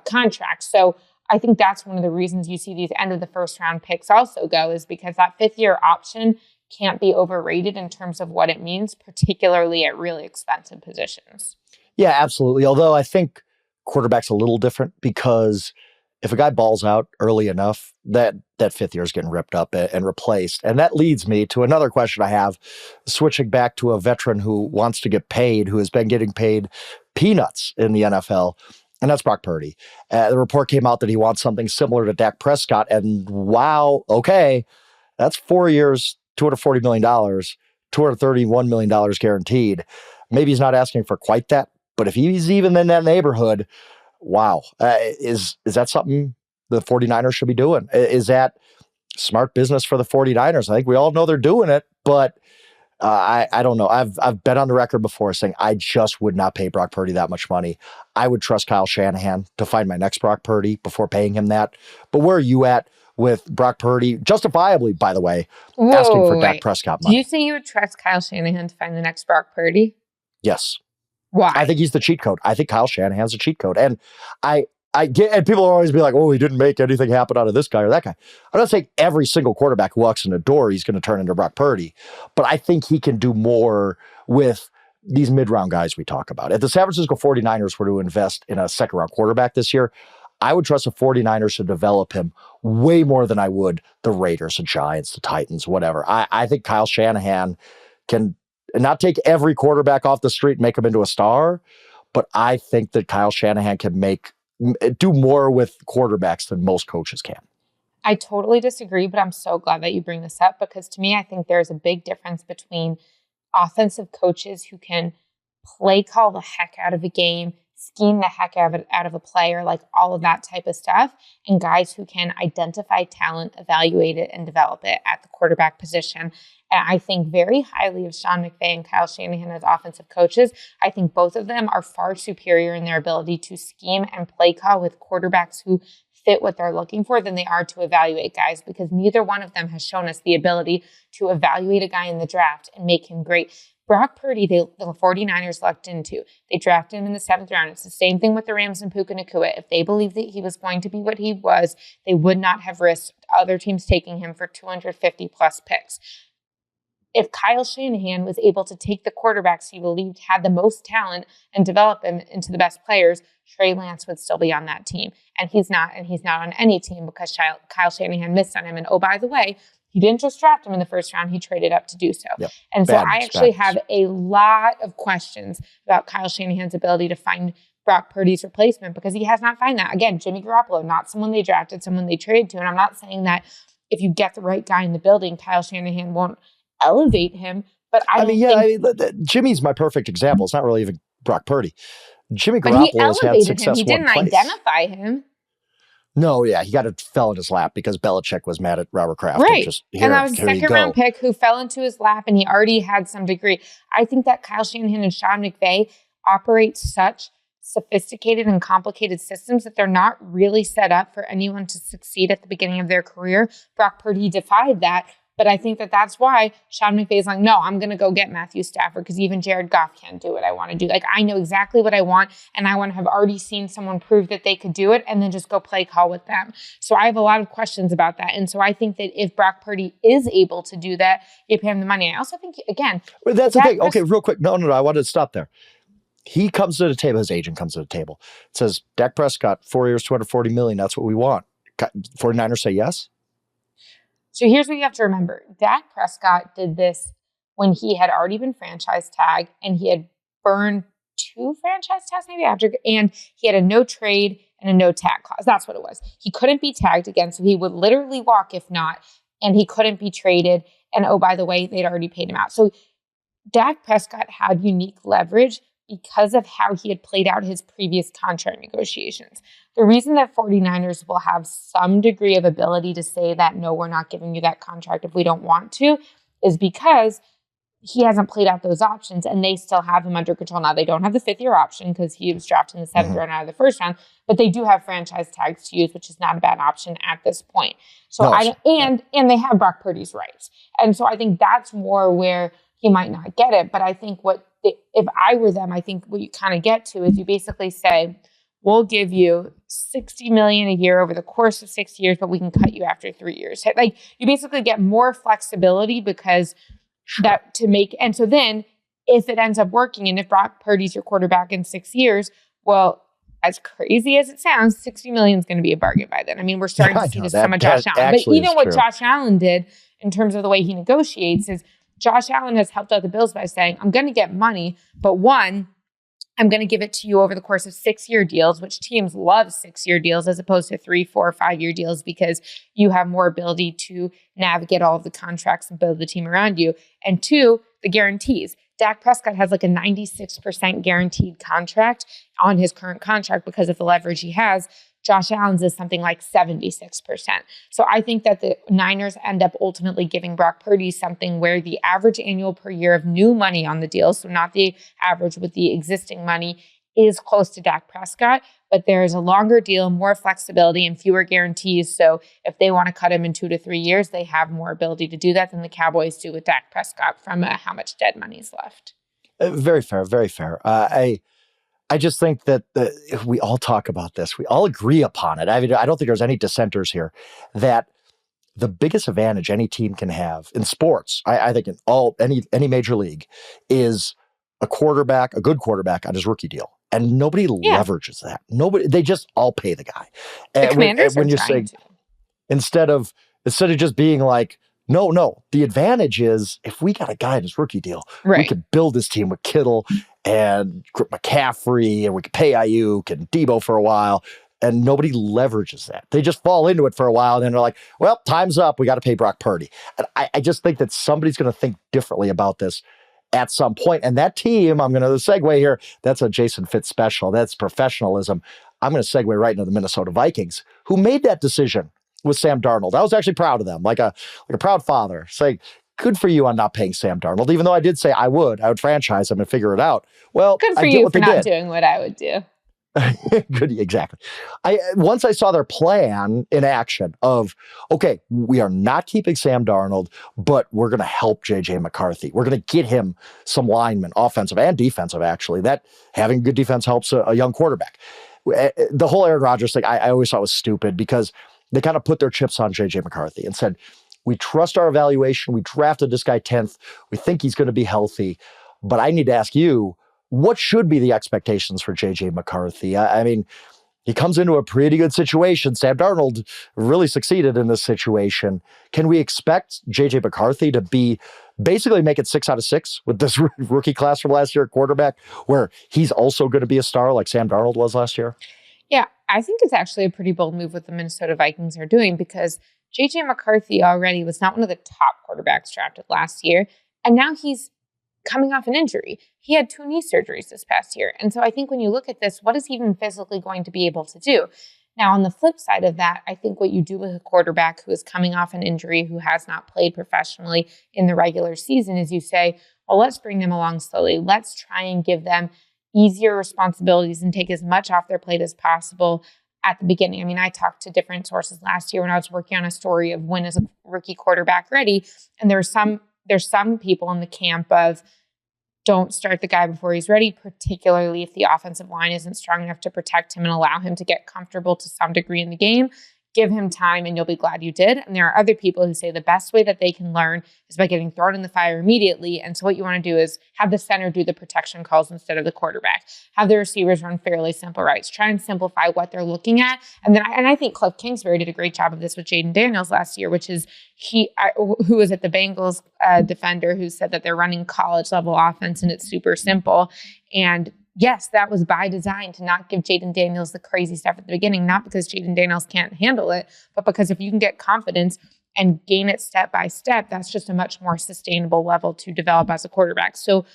contract? So I think that's one of the reasons you see these end of the first round picks also go, is because that fifth-year option can't be overrated in terms of what it means, particularly at really expensive positions. Yeah, absolutely. Although I think quarterback's a little different, because if a guy balls out early enough, that fifth year is getting ripped up and replaced. And that leads me to another question I have, switching back to a veteran who wants to get paid, who has been getting paid peanuts in the NFL, and that's Brock Purdy. The report came out that he wants something similar to Dak Prescott, and wow, okay, that's 4 years, $240 million, $231 million guaranteed. Maybe he's not asking for quite that, but if he's even in that neighborhood, wow. Is that something the 49ers should be doing? Is that smart business for the 49ers? I think we all know they're doing it, but I don't know. I've been on the record before saying I just would not pay Brock Purdy that much money. I would trust Kyle Shanahan to find my next Brock Purdy before paying him that. But where are you at with Brock Purdy? Justifiably, by the way, asking for Dak Prescott money. Do you think you would trust Kyle Shanahan to find the next Brock Purdy? Yes. Why? I think he's the cheat code. I think Kyle Shanahan's a cheat code. And I get, and people will always be like, oh, he didn't make anything happen out of this guy or that guy. I'm not saying every single quarterback who walks in the door, he's going to turn into Brock Purdy, but I think he can do more with these mid-round guys we talk about. If the San Francisco 49ers were to invest in a second-round quarterback this year, I would trust the 49ers to develop him way more than I would the Raiders, the Giants, the Titans, whatever. I think Kyle Shanahan can not take every quarterback off the street and make him into a star, but I think that Kyle Shanahan can do more with quarterbacks than most coaches can. I totally disagree, but I'm so glad that you bring this up, because to me, I think there's a big difference between offensive coaches who can play call the heck out of a game, scheme the heck out of a player, like all of that type of stuff, and guys who can identify talent, evaluate it, and develop it at the quarterback position. And I think very highly of Sean McVay and Kyle Shanahan as offensive coaches. I think both of them are far superior in their ability to scheme and play call with quarterbacks who fit what they're looking for than they are to evaluate guys, because neither one of them has shown us the ability to evaluate a guy in the draft and make him great. Brock Purdy, the 49ers lucked into. They drafted him in the 7th round. It's the same thing with the Rams and Puka Nacua. If they believed that he was going to be what he was, they would not have risked other teams taking him for 250 plus picks. If Kyle Shanahan was able to take the quarterbacks he believed had the most talent and develop them into the best players, Trey Lance would still be on that team. And he's not on any team because Kyle Shanahan missed on him. And oh, by the way, He didn't just draft him in the first round. He traded up to do so. Yep. And so I actually have a lot of questions about Kyle Shanahan's ability to find Brock Purdy's replacement because he has not found that. Again, Jimmy Garoppolo, not someone they drafted, someone they traded to. And I'm not saying that if you get the right guy in the building, Kyle Shanahan won't elevate him. But Jimmy's my perfect example. It's not really even Brock Purdy. Jimmy Garoppolo has had success. He didn't identify him. No, yeah, he fell in his lap because Belichick was mad at Robert Kraft. Right. And that was a second-round pick who fell into his lap, and he already had some degree. I think that Kyle Shanahan and Sean McVay operate such sophisticated and complicated systems that they're not really set up for anyone to succeed at the beginning of their career. Brock Purdy defied that. But I think that that's why Sean McVay is like, no, I'm going to go get Matthew Stafford because even Jared Goff can't do what I want to do. Like, I know exactly what I want, and I want to have already seen someone prove that they could do it and then just go play call with them. So I have a lot of questions about that. And so I think that if Brock Purdy is able to do that, you pay him the money. I also think, again... Well, that's the thing. Okay, real quick. No, I wanted to stop there. He comes to the table. His agent comes to the table. It says, Dak Prescott, 4 years, $240 million. That's what we want. 49ers say yes? So here's what you have to remember. Dak Prescott did this when he had already been franchise tagged and he had burned 2 franchise tags maybe after, and he had a no trade and a no tag clause. That's what it was. He couldn't be tagged again, so he would literally walk if not, and he couldn't be traded. And oh, by the way, they'd already paid him out. So Dak Prescott had unique leverage because of how he had played out his previous contract negotiations. The reason that 49ers will have some degree of ability to say that, no, we're not giving you that contract if we don't want to, is because he hasn't played out those options and they still have him under control. Now, they don't have the 5th-year option because he was drafted in the 7th round out of the 1st round, but they do have franchise tags to use, which is not a bad option at this point. So and they have Brock Purdy's rights. And so I think that's more where he might not get it. But I think if I were them, I think what you kind of get to is you basically say, we'll give you $60 million a year over the course of 6 years, but we can cut you after 3 years. Like, you basically get more flexibility because and so then if it ends up working and if Brock Purdy's your quarterback in 6 years, well, as crazy as it sounds, $60 million is going to be a bargain by then. I mean, we're starting to see this some of Josh Allen. But even what Josh Allen did in terms of the way he negotiates is Josh Allen has helped out the Bills by saying, I'm going to get money, but one, I'm going to give it to you over the course of 6-year deals, which teams love 6-year deals as opposed to 3, 4, 5-year deals because you have more ability to navigate all of the contracts and build the team around you. And 2, the guarantees. Dak Prescott has like a 96% guaranteed contract on his current contract because of the leverage he has. Josh Allen's is something like 76%. So I think that the Niners end up ultimately giving Brock Purdy something where the average annual per year of new money on the deal, so not the average with the existing money, is close to Dak Prescott, but there's a longer deal, more flexibility, and fewer guarantees. So if they want to cut him in 2 to 3 years, they have more ability to do that than the Cowboys do with Dak Prescott from how much dead money is left. Very fair, very fair. I just think that if we all talk about this, we all agree upon it. I mean, I don't think there's any dissenters here that the biggest advantage any team can have in sports, I think in any major league, is a good quarterback on his rookie deal. And nobody leverages that. They just all pay the guy. The Commanders when you're saying, instead of just being like, no, the advantage is if we got a guy in his rookie deal, we could build this team with Kittle and McCaffrey, and we could pay Ayuk and Debo for a while, and nobody leverages that. They just fall into it for a while, and then they're like, well, time's up. We got to pay Brock Purdy. And I just think that somebody's going to think differently about this at some point. And that team, I'm going to segue here, that's a Jason Fitz special. That's professionalism. I'm going to segue right into the Minnesota Vikings, who made that decision with Sam Darnold. I was actually proud of them, like a proud father, saying, good for you on not paying Sam Darnold, even though I did say I would franchise him and figure it out. Well, good for you for not doing what I would do. Good, exactly. Once I saw their plan in action of, okay, we are not keeping Sam Darnold, but we're going to help JJ McCarthy. We're going to get him some linemen, offensive and defensive, actually. That having good defense helps a young quarterback. The whole Aaron Rodgers thing, I always thought was stupid because they kind of put their chips on JJ McCarthy and said, we trust our evaluation. We drafted this guy 10th. We think he's going to be healthy. But I need to ask you, what should be the expectations for JJ McCarthy? I mean, He comes into a pretty good situation. Sam Darnold really succeeded in this situation. Can we expect J.J. McCarthy to be basically make it 6 out of 6 with this rookie class from last year at quarterback, where he's also going to be a star like Sam Darnold was last year? Yeah, I think it's actually a pretty bold move what the Minnesota Vikings are doing, because J.J. McCarthy already was not one of the top quarterbacks drafted last year, and now he's coming off an injury. He had 2 knee surgeries this past year. And so I think when you look at this, what is he even physically going to be able to do? Now, on the flip side of that, I think what you do with a quarterback who is coming off an injury, who has not played professionally in the regular season, is you say, well, let's bring them along slowly. Let's try and give them easier responsibilities and take as much off their plate as possible at the beginning. I mean, I talked to different sources last year when I was working on a story of when is a rookie quarterback ready. And there's some people in the camp of don't start the guy before he's ready, particularly if the offensive line isn't strong enough to protect him and allow him to get comfortable to some degree in the game. Give him time and you'll be glad you did. And there are other people who say the best way that they can learn is by getting thrown in the fire immediately. And so what you want to do is have the center do the protection calls instead of the quarterback. Have the receivers run fairly simple routes. Try and simplify what they're looking at. And I think Cliff Kingsbury did a great job of this with Jaden Daniels last year, which is who was at the Bengals defender who said that they're running college level offense and it's super simple. And yes, that was by design to not give Jaden Daniels the crazy stuff at the beginning, not because Jaden Daniels can't handle it, but because if you can get confidence and gain it step by step, that's just a much more sustainable level to develop as a quarterback. So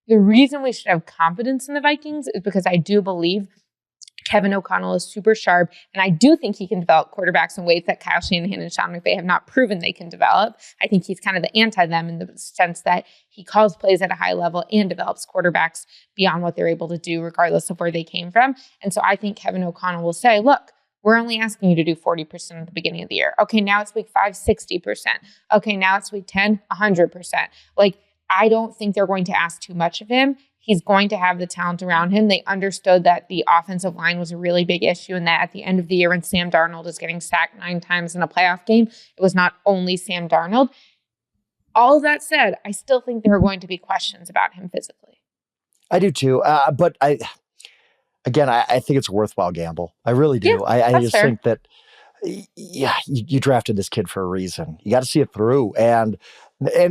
the reason we should have confidence in the Vikings is because I do believe Kevin O'Connell is super sharp, and I do think he can develop quarterbacks in ways that Kyle Shanahan and Sean McVay have not proven they can develop. I think he's kind of the anti-them in the sense that he calls plays at a high level and develops quarterbacks beyond what they're able to do, regardless of where they came from. And so I think Kevin O'Connell will say, look, we're only asking you to do 40% at the beginning of the year. Okay, now it's week 5, 60%. Okay, now it's week 10, 100%. Like, I don't think they're going to ask too much of him. He's going to have the talent around him. They understood that the offensive line was a really big issue and that at the end of the year when Sam Darnold is getting sacked 9 times in a playoff game, it was not only Sam Darnold. All of that said, I still think there are going to be questions about him physically. I do too. But I think it's a worthwhile gamble. I really do. Yeah, I just fair. think that, you drafted this kid for a reason. You got to see it through. And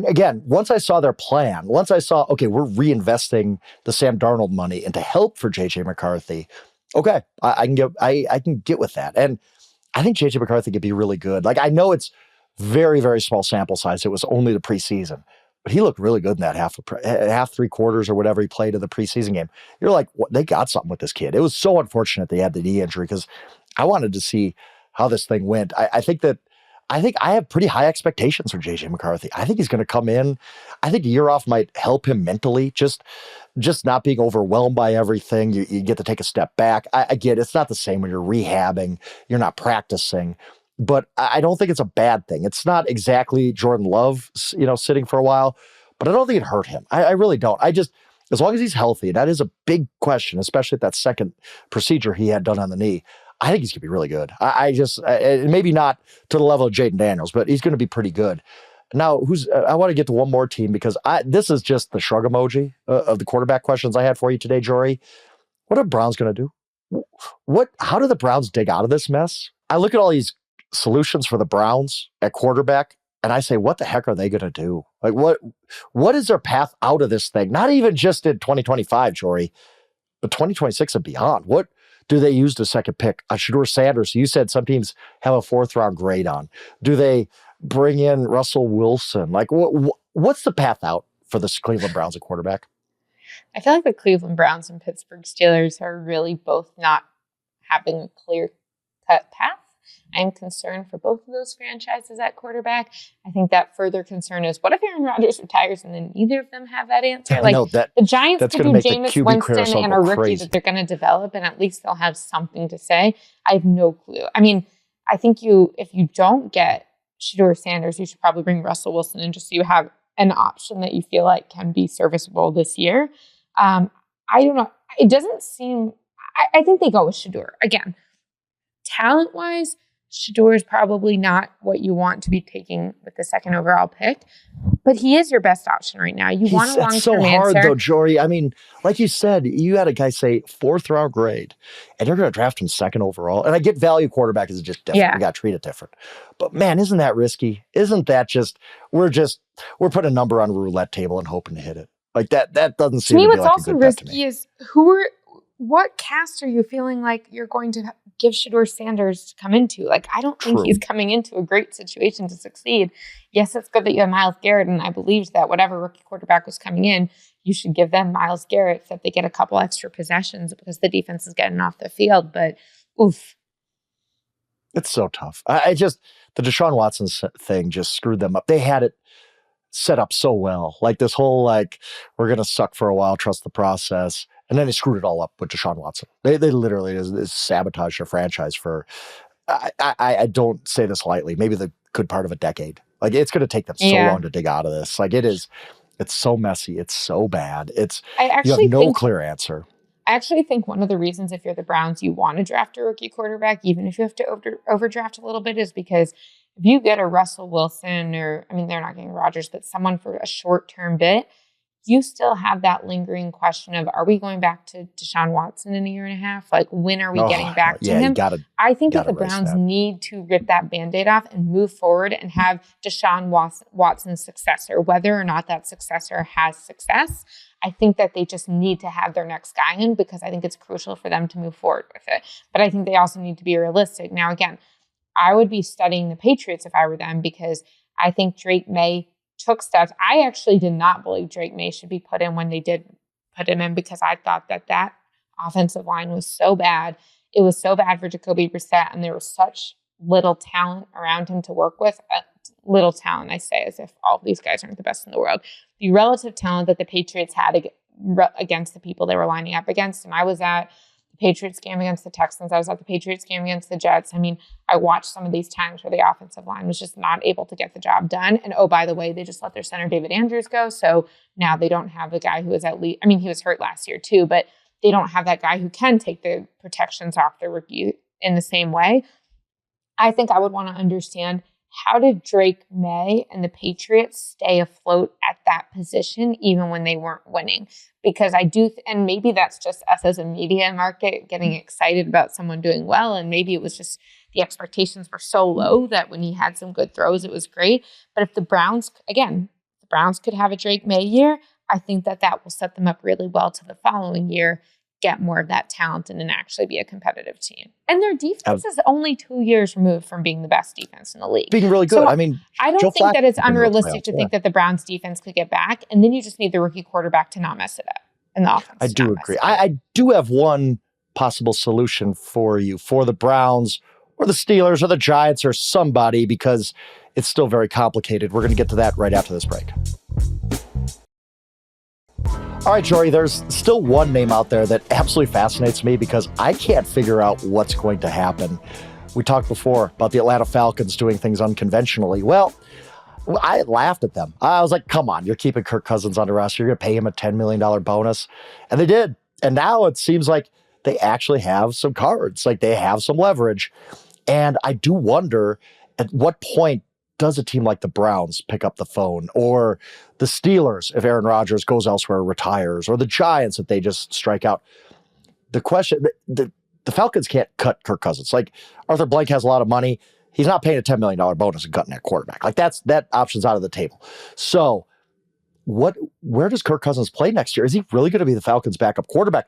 again, once I saw their plan, okay, we're reinvesting the Sam Darnold money into help for J.J. McCarthy. Okay, I can get with that. And I think J.J. McCarthy could be really good. Like, I know it's very, very small sample size. It was only the preseason, but he looked really good in that half 3 quarters or whatever he played in the preseason game. You're like, what? They got something with this kid. It was so unfortunate they had the knee injury because I wanted to see how this thing went. I think I have pretty high expectations for J.J. McCarthy. I think he's going to come in. I think a year off might help him mentally, just not being overwhelmed by everything. You get to take a step back. I get it's not the same when you're rehabbing, you're not practicing, but I don't think it's a bad thing. It's not exactly Jordan Love, sitting for a while, but I don't think it hurt him. I really don't. As long as he's healthy, that is a big question, especially at that second procedure he had done on the knee. I think he's going to be really good. Maybe not to the level of Jaden Daniels, but he's going to be pretty good. Now, I want to get to one more team because this is just the shrug emoji of the quarterback questions I had for you today, Jori. What are Browns going to do? How do the Browns dig out of this mess? I look at all these solutions for the Browns at quarterback, and I say, what the heck are they going to do? Like, what is their path out of this thing? Not even just in 2025, Jori, but 2026 and beyond. What do they use the second pick? Shedeur Sanders, you said some teams have a 4th round grade on. Do they bring in Russell Wilson? Like, what's the path out for the Cleveland Browns at quarterback? I feel like the Cleveland Browns and Pittsburgh Steelers are really both not having a clear-cut path. I'm concerned for both of those franchises at quarterback. I think that further concern is, what if Aaron Rodgers retires and then neither of them have that answer? Like, the Giants could do Jameis Winston and a rookie that they're going to develop, and at least they'll have something to say. I have no clue. I mean, I think if you don't get Shedeur Sanders, you should probably bring Russell Wilson in just so you have an option that you feel like can be serviceable this year. I don't know. It doesn't seem... I think they go with Shedeur. Again, talent-wise, Shador is probably not what you want to be taking with the second overall pick, but he is your best option right now. You want a long-term answer. It's so hard, though, Jori. I mean, like you said, you had a guy say 4th-round grade, and you're going to draft him 2nd overall. And I get value quarterback is just different. Yeah. We got to treat it different. But, man, isn't that risky? Isn't that we're putting a number on a roulette table and hoping to hit it. Like, that doesn't seem to me what's like also a good bet to me. risky is what cast are you feeling like you're going to give Shador Sanders to come into? Like, I don't think he's coming into a great situation to succeed. Yes, it's good that you have Myles Garrett, and I believe that whatever rookie quarterback was coming in, you should give them Myles Garrett so that they get a couple extra possessions because the defense is getting off the field. But, oof. It's so tough. The Deshaun Watson thing just screwed them up. They had it set up so well. Like this whole, we're going to suck for a while, trust the process. And then they screwed it all up with Deshaun Watson. They literally sabotaged their franchise for, I don't say this lightly, maybe the good part of a decade. Like, it's going to take them so long to dig out of this. Like, it's so messy. It's so bad. You have no clear answer. I actually think one of the reasons, if you're the Browns, you want to draft a rookie quarterback, even if you have to overdraft a little bit, is because if you get a Russell Wilson they're not getting Rodgers, but someone for a short-term bit, you still have that lingering question of, are we going back to Deshaun Watson in a year and a half? Like, when are we getting back to him? I think that the Browns need to rip that Band-Aid off and move forward and have Deshaun Watson's successor. Whether or not that successor has success, I think that they just need to have their next guy in, because I think it's crucial for them to move forward with it. But I think they also need to be realistic. Now, again, I would be studying the Patriots if I were them, because I think Drake May took steps. I actually did not believe Drake May should be put in when they did put him in, because I thought that offensive line was so bad. It was so bad for Jacoby Brissett, and there was such little talent around him to work with. Little talent, I say, as if all of these guys aren't the best in the world. The relative talent that the Patriots had against the people they were lining up against. And I was at the Patriots game against the Texans. I was at the Patriots game against the Jets. I mean, I watched some of these times where the offensive line was just not able to get the job done. And oh, by the way, they just let their center David Andrews go. So now they don't have a guy who is he was hurt last year too, but they don't have that guy who can take the protections off the rookie in the same way. I think I would want to understand, how did Drake May and the Patriots stay afloat at that position even when they weren't winning? Because and maybe that's just us as a media market getting excited about someone doing well, and maybe it was just the expectations were so low that when he had some good throws, it was great. But if the Browns could have a Drake May year, I think that will set them up really well to the following year, get more of that talent and then actually be a competitive team. And their defense is only 2 years removed from being the best defense in the league. Being really good. So I don't think that it's unrealistic to think that the Browns defense could get back. And then you just need the rookie quarterback to not mess it up. And the offense. I do agree. I do have one possible solution for you, for the Browns or the Steelers or the Giants or somebody, because it's still very complicated. We're going to get to that right after this break. All right, Jori, there's still one name out there that absolutely fascinates me because I can't figure out what's going to happen. We talked before about the Atlanta Falcons doing things unconventionally. Well, I laughed at them. I was like, come on, you're keeping Kirk Cousins on the roster. You're going to pay him a $10 million bonus. And they did. And now it seems like they actually have some cards, like they have some leverage. And I do wonder, at what point does a team like the Browns pick up the phone, or the Steelers if Aaron Rodgers goes elsewhere, retires, or the Giants if they just strike out? The question, the Falcons can't cut Kirk Cousins. Like, Arthur Blank has a lot of money. He's not paying a $10 million bonus and cutting that quarterback. Like, that option's out of the table. So where does Kirk Cousins play next year? Is he really going to be the Falcons' backup quarterback?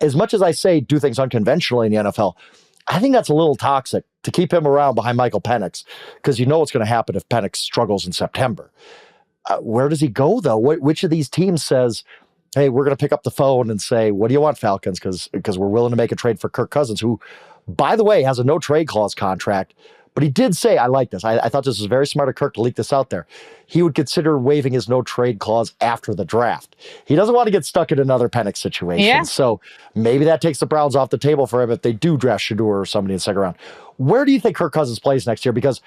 As much as I say do things unconventionally in the NFL, I think that's a little toxic to keep him around behind Michael Penix, because you know what's going to happen if Penix struggles in September. Where does he go, though? Which of these teams says, hey, we're going to pick up the phone and say, what do you want, Falcons? Because we're willing to make a trade for Kirk Cousins, who, by the way, has a no-trade clause contract. But he did say, I like this. I thought this was very smart of Kirk to leak this out there. He would consider waiving his no-trade clause after the draft. He doesn't want to get stuck in another Penix situation. Yeah. So maybe that takes the Browns off the table for him if they do draft Shador or somebody in the second round. Where do you think Kirk Cousins plays next year? Because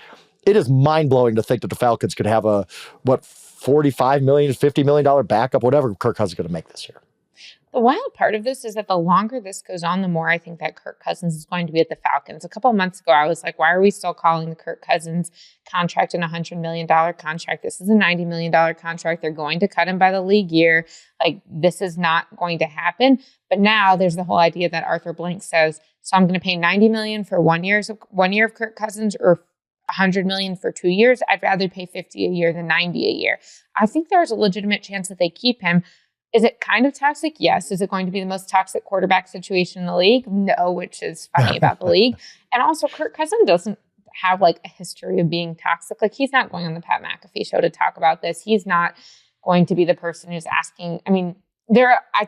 it is mind-blowing to think that the Falcons could have a, $45 million, $50 million backup, whatever Kirk Cousins is going to make this year. The wild part of this is that the longer this goes on, the more I think that Kirk Cousins is going to be at the Falcons. A couple of months ago, I was like, why are we still calling the Kirk Cousins contract a $100 million contract? This is a $90 million contract. They're going to cut him by the league year. Like, this is not going to happen. But now there's the whole idea that Arthur Blank says, so I'm going to pay $90 million for 1 year of Kirk Cousins, or $100 million for 2 years. I'd rather pay $50 a year than $90 a year. I think there's a legitimate chance that they keep him. Is it kind of toxic? Yes. Is it going to be the most toxic quarterback situation in the league? No, which is funny about the league. And also, Kirk Cousins doesn't have like a history of being toxic. Like, he's not going on the Pat McAfee show to talk about this. He's not going to be the person who's asking. I mean, I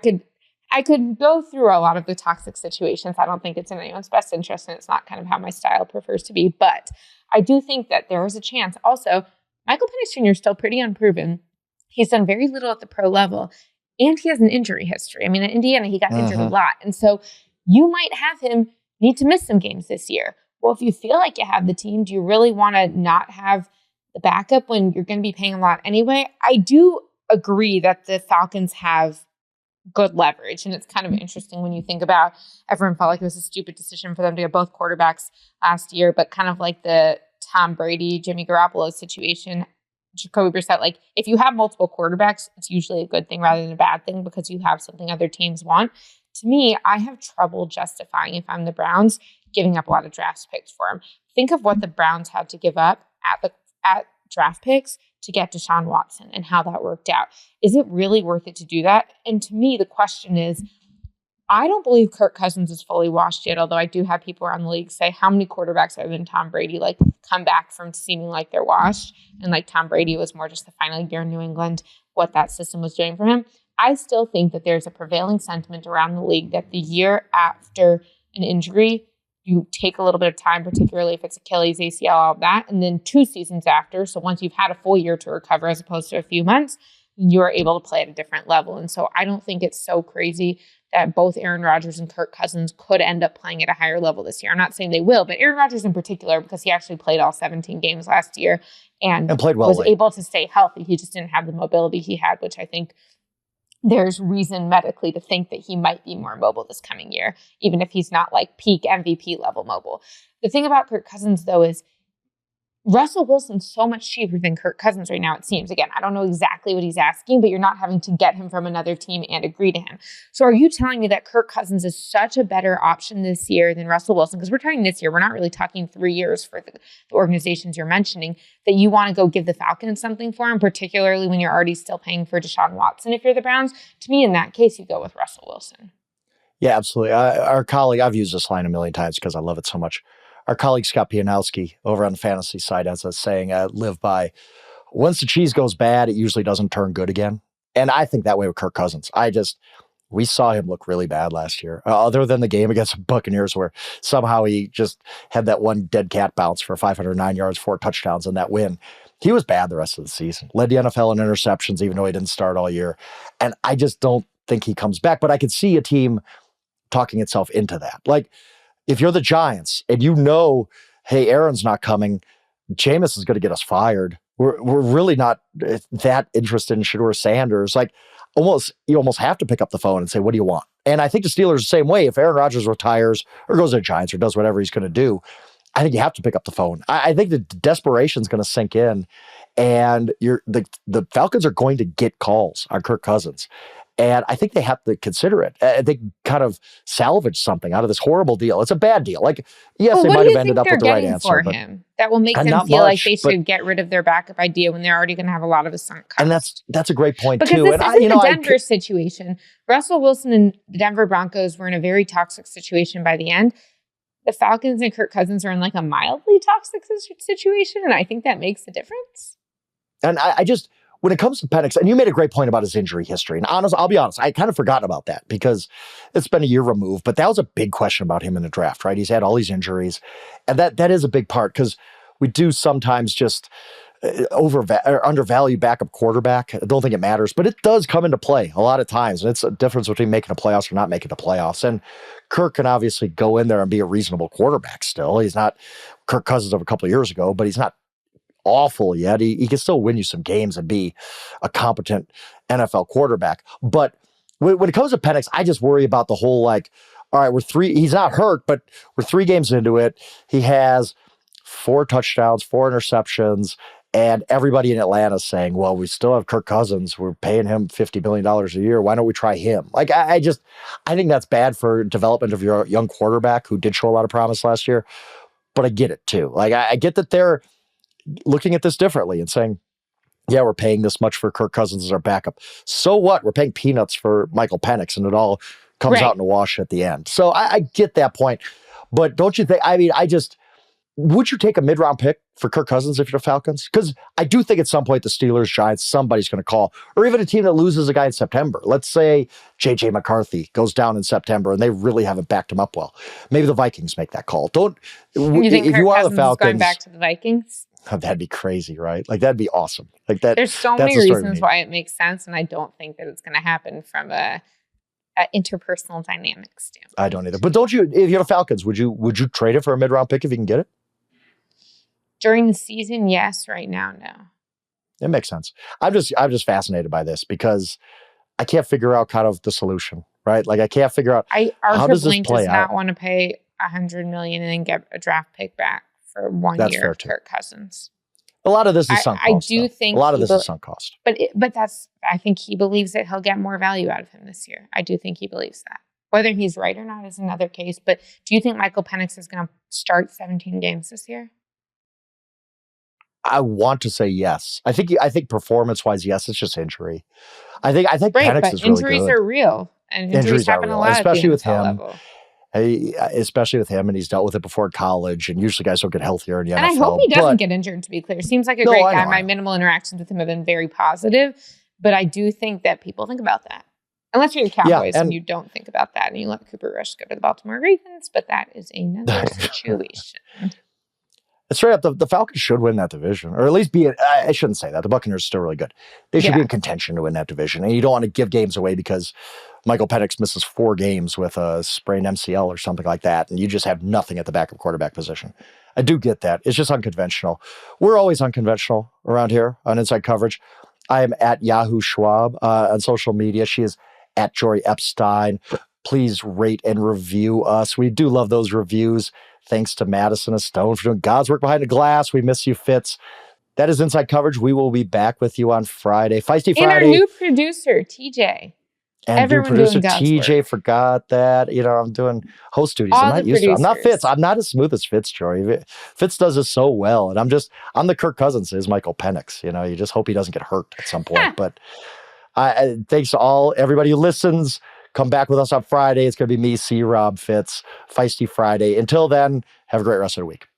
could go through a lot of the toxic situations. I don't think it's in anyone's best interest, and it's not kind of how my style prefers to be. But I do think that there is a chance. Also, Michael Penix Jr. is still pretty unproven. He's done very little at the pro level. And he has an injury history. I mean, in Indiana, he got injured a lot. And so you might have him need to miss some games this year. Well, if you feel like you have the team, do you really want to not have the backup when you're going to be paying a lot anyway? I do agree that the Falcons have good leverage. And it's kind of interesting when you think about, everyone felt like it was a stupid decision for them to get both quarterbacks last year, but kind of like the Tom Brady, Jimmy Garoppolo situation. Jacoby Brissett, like, if you have multiple quarterbacks, it's usually a good thing rather than a bad thing, because you have something other teams want. To me, I have trouble justifying, if I'm the Browns, giving up a lot of draft picks for him. Think of what the Browns had to give up at draft picks to get Deshaun Watson and how that worked out. Is it really worth it to do that? And to me, the question is, I don't believe Kirk Cousins is fully washed yet, although I do have people around the league say, how many quarterbacks other than Tom Brady like come back from seeming like they're washed? And like Tom Brady was more just the final year in New England, what that system was doing for him. I still think that there's a prevailing sentiment around the league that the year after an injury, you take a little bit of time, particularly if it's Achilles, ACL, all of that. And then 2 seasons after, so once you've had a full year to recover as opposed to a few months, you're able to play at a different level. And so I don't think it's so crazy that both Aaron Rodgers and Kirk Cousins could end up playing at a higher level this year. I'm not saying they will, but Aaron Rodgers in particular, because he actually played all 17 games last year and played well, was able to stay healthy. He just didn't have the mobility he had, which I think there's reason medically to think that he might be more mobile this coming year, even if he's not like peak MVP level mobile. The thing about Kirk Cousins, though, is Russell Wilson's so much cheaper than Kirk Cousins right now, it seems. Again, I don't know exactly what he's asking, but you're not having to get him from another team and agree to him. So are you telling me that Kirk Cousins is such a better option this year than Russell Wilson? Because we're talking this year. We're not really talking 3 years for the organizations you're mentioning, that you want to go give the Falcons something for him, particularly when you're already still paying for Deshaun Watson if you're the Browns. To me, in that case, you go with Russell Wilson. Yeah, absolutely. Our colleague, I've used this line a million times because I love it so much. Our colleague Scott Pianowski over on the fantasy side has a saying I live by: once the cheese goes bad, it usually doesn't turn good again. And I think that way with Kirk Cousins. We saw him look really bad last year, other than the game against the Buccaneers where somehow he just had that one dead cat bounce for 509 yards, 4 touchdowns in that win. He was bad the rest of the season. Led the NFL in interceptions, even though he didn't start all year. And I just don't think he comes back. But I could see a team talking itself into that. Like, if you're the Giants and you know, hey, Aaron's not coming, Jameis is going to get us fired. We're really not that interested in Shedeur Sanders. Like, you almost have to pick up the phone and say, what do you want? And I think the Steelers the same way. If Aaron Rodgers retires or goes to the Giants or does whatever he's going to do, I think you have to pick up the phone. I think the desperation is going to sink in, and the Falcons are going to get calls on Kirk Cousins. And I think they have to consider it. They kind of salvage something out of this horrible deal. It's a bad deal. Like, yes, they might have ended up with the right answer. For him that will make them feel like they should get rid of their backup idea when they're already going to have a lot of a sunk cost. And that's a great point because too. This isn't the Denver situation. Russell Wilson and the Denver Broncos were in a very toxic situation by the end. The Falcons and Kirk Cousins are in like a mildly toxic situation, and I think that makes a difference. And I just, when it comes to Penix, and you made a great point about his injury history. And I'll be honest, I kind of forgot about that because it's been a year removed, but that was a big question about him in the draft, right? He's had all these injuries, and that is a big part because we do sometimes just undervalue backup quarterback. I don't think it matters, but it does come into play a lot of times. And it's a difference between making the playoffs or not making the playoffs. And Kirk can obviously go in there and be a reasonable quarterback still. He's not Kirk Cousins of a couple of years ago, but he's not awful yet. He can still win you some games and be a competent NFL quarterback. But when it comes to Penix, I just worry about the whole all right, he's not hurt, but we're 3 games into it. He has 4 touchdowns, 4 interceptions, and everybody in Atlanta is saying, well, we still have Kirk Cousins. We're paying him $50 million a year. Why don't we try him? I think that's bad for development of your young quarterback who did show a lot of promise last year, but I get it too. I get that they're looking at this differently and saying, yeah, we're paying this much for Kirk Cousins as our backup. So what? We're paying peanuts for Michael Penix, and it all comes out in a wash at the end. So I get that point. But don't you think, would you take a mid-round pick for Kirk Cousins if you're the Falcons? Because I do think at some point the Steelers, Giants, somebody's going to call, or even a team that loses a guy in September. Let's say J.J. McCarthy goes down in September and they really haven't backed him up well. Maybe the Vikings make that call. You think if Kirk Cousins is going back to the Vikings? Oh, that'd be crazy, right? That'd be awesome. There's so many reasons why it makes sense, and I don't think that it's going to happen from a interpersonal dynamic standpoint. I don't either. But don't you, if you're the Falcons, would you trade it for a mid-round pick if you can get it? During the season, yes. Right now, no. It makes sense. I'm just fascinated by this because I can't figure out kind of the solution, right? I can't figure out how does this play out. does not want to pay $100 million and then get a draft pick back for 1 year of Kirk Cousins. A lot of this is sunk cost. I do think a lot of this is sunk cost. But I think he believes that he'll get more value out of him this year. I do think he believes that. Whether he's right or not is another case. But do you think Michael Penix is going to start 17 games this year? I want to say yes. I think performance-wise, yes. It's just injury. I think Penix is really good. Injuries are real, and injuries happen a lot, especially with him. Level. Especially with him, and he's dealt with it before college. And usually, guys don't get healthier in the NFL. And I hope he doesn't get injured. To be clear, seems like a great guy. My minimal interactions with him have been very positive, but I do think that people think about that. Unless you're the Cowboys and you don't think about that, and you let Cooper Rush go to the Baltimore Ravens, but that is another situation. Straight up, the Falcons should win that division, or at least be. I shouldn't say that. The Buccaneers are still really good. They should be in contention to win that division, and you don't want to give games away because Michael Penix misses 4 games with a sprained MCL or something like that, and you just have nothing at the backup quarterback position. I do get that. It's just unconventional. We're always unconventional around here on Inside Coverage. I am at Yahoo Schwab on social media. She is at Jori Epstein. Please rate and review us. We do love those reviews. Thanks to Madison and Stone for doing God's work behind the glass. We miss you, Fitz. That is Inside Coverage. We will be back with you on Friday. Feisty Friday. And our new producer, TJ. And everyone new producer TJ forgot that. I'm doing host duties. I'm not used to it. I'm not Fitz. I'm not as smooth as Fitz, Jory. Fitz does this so well. And I'm the Kirk Cousins is Michael Penix. You just hope he doesn't get hurt at some point. But thanks to everybody who listens. Come back with us on Friday. It's going to be me, C. Rob, Fitz, Feisty Friday. Until then, have a great rest of the week.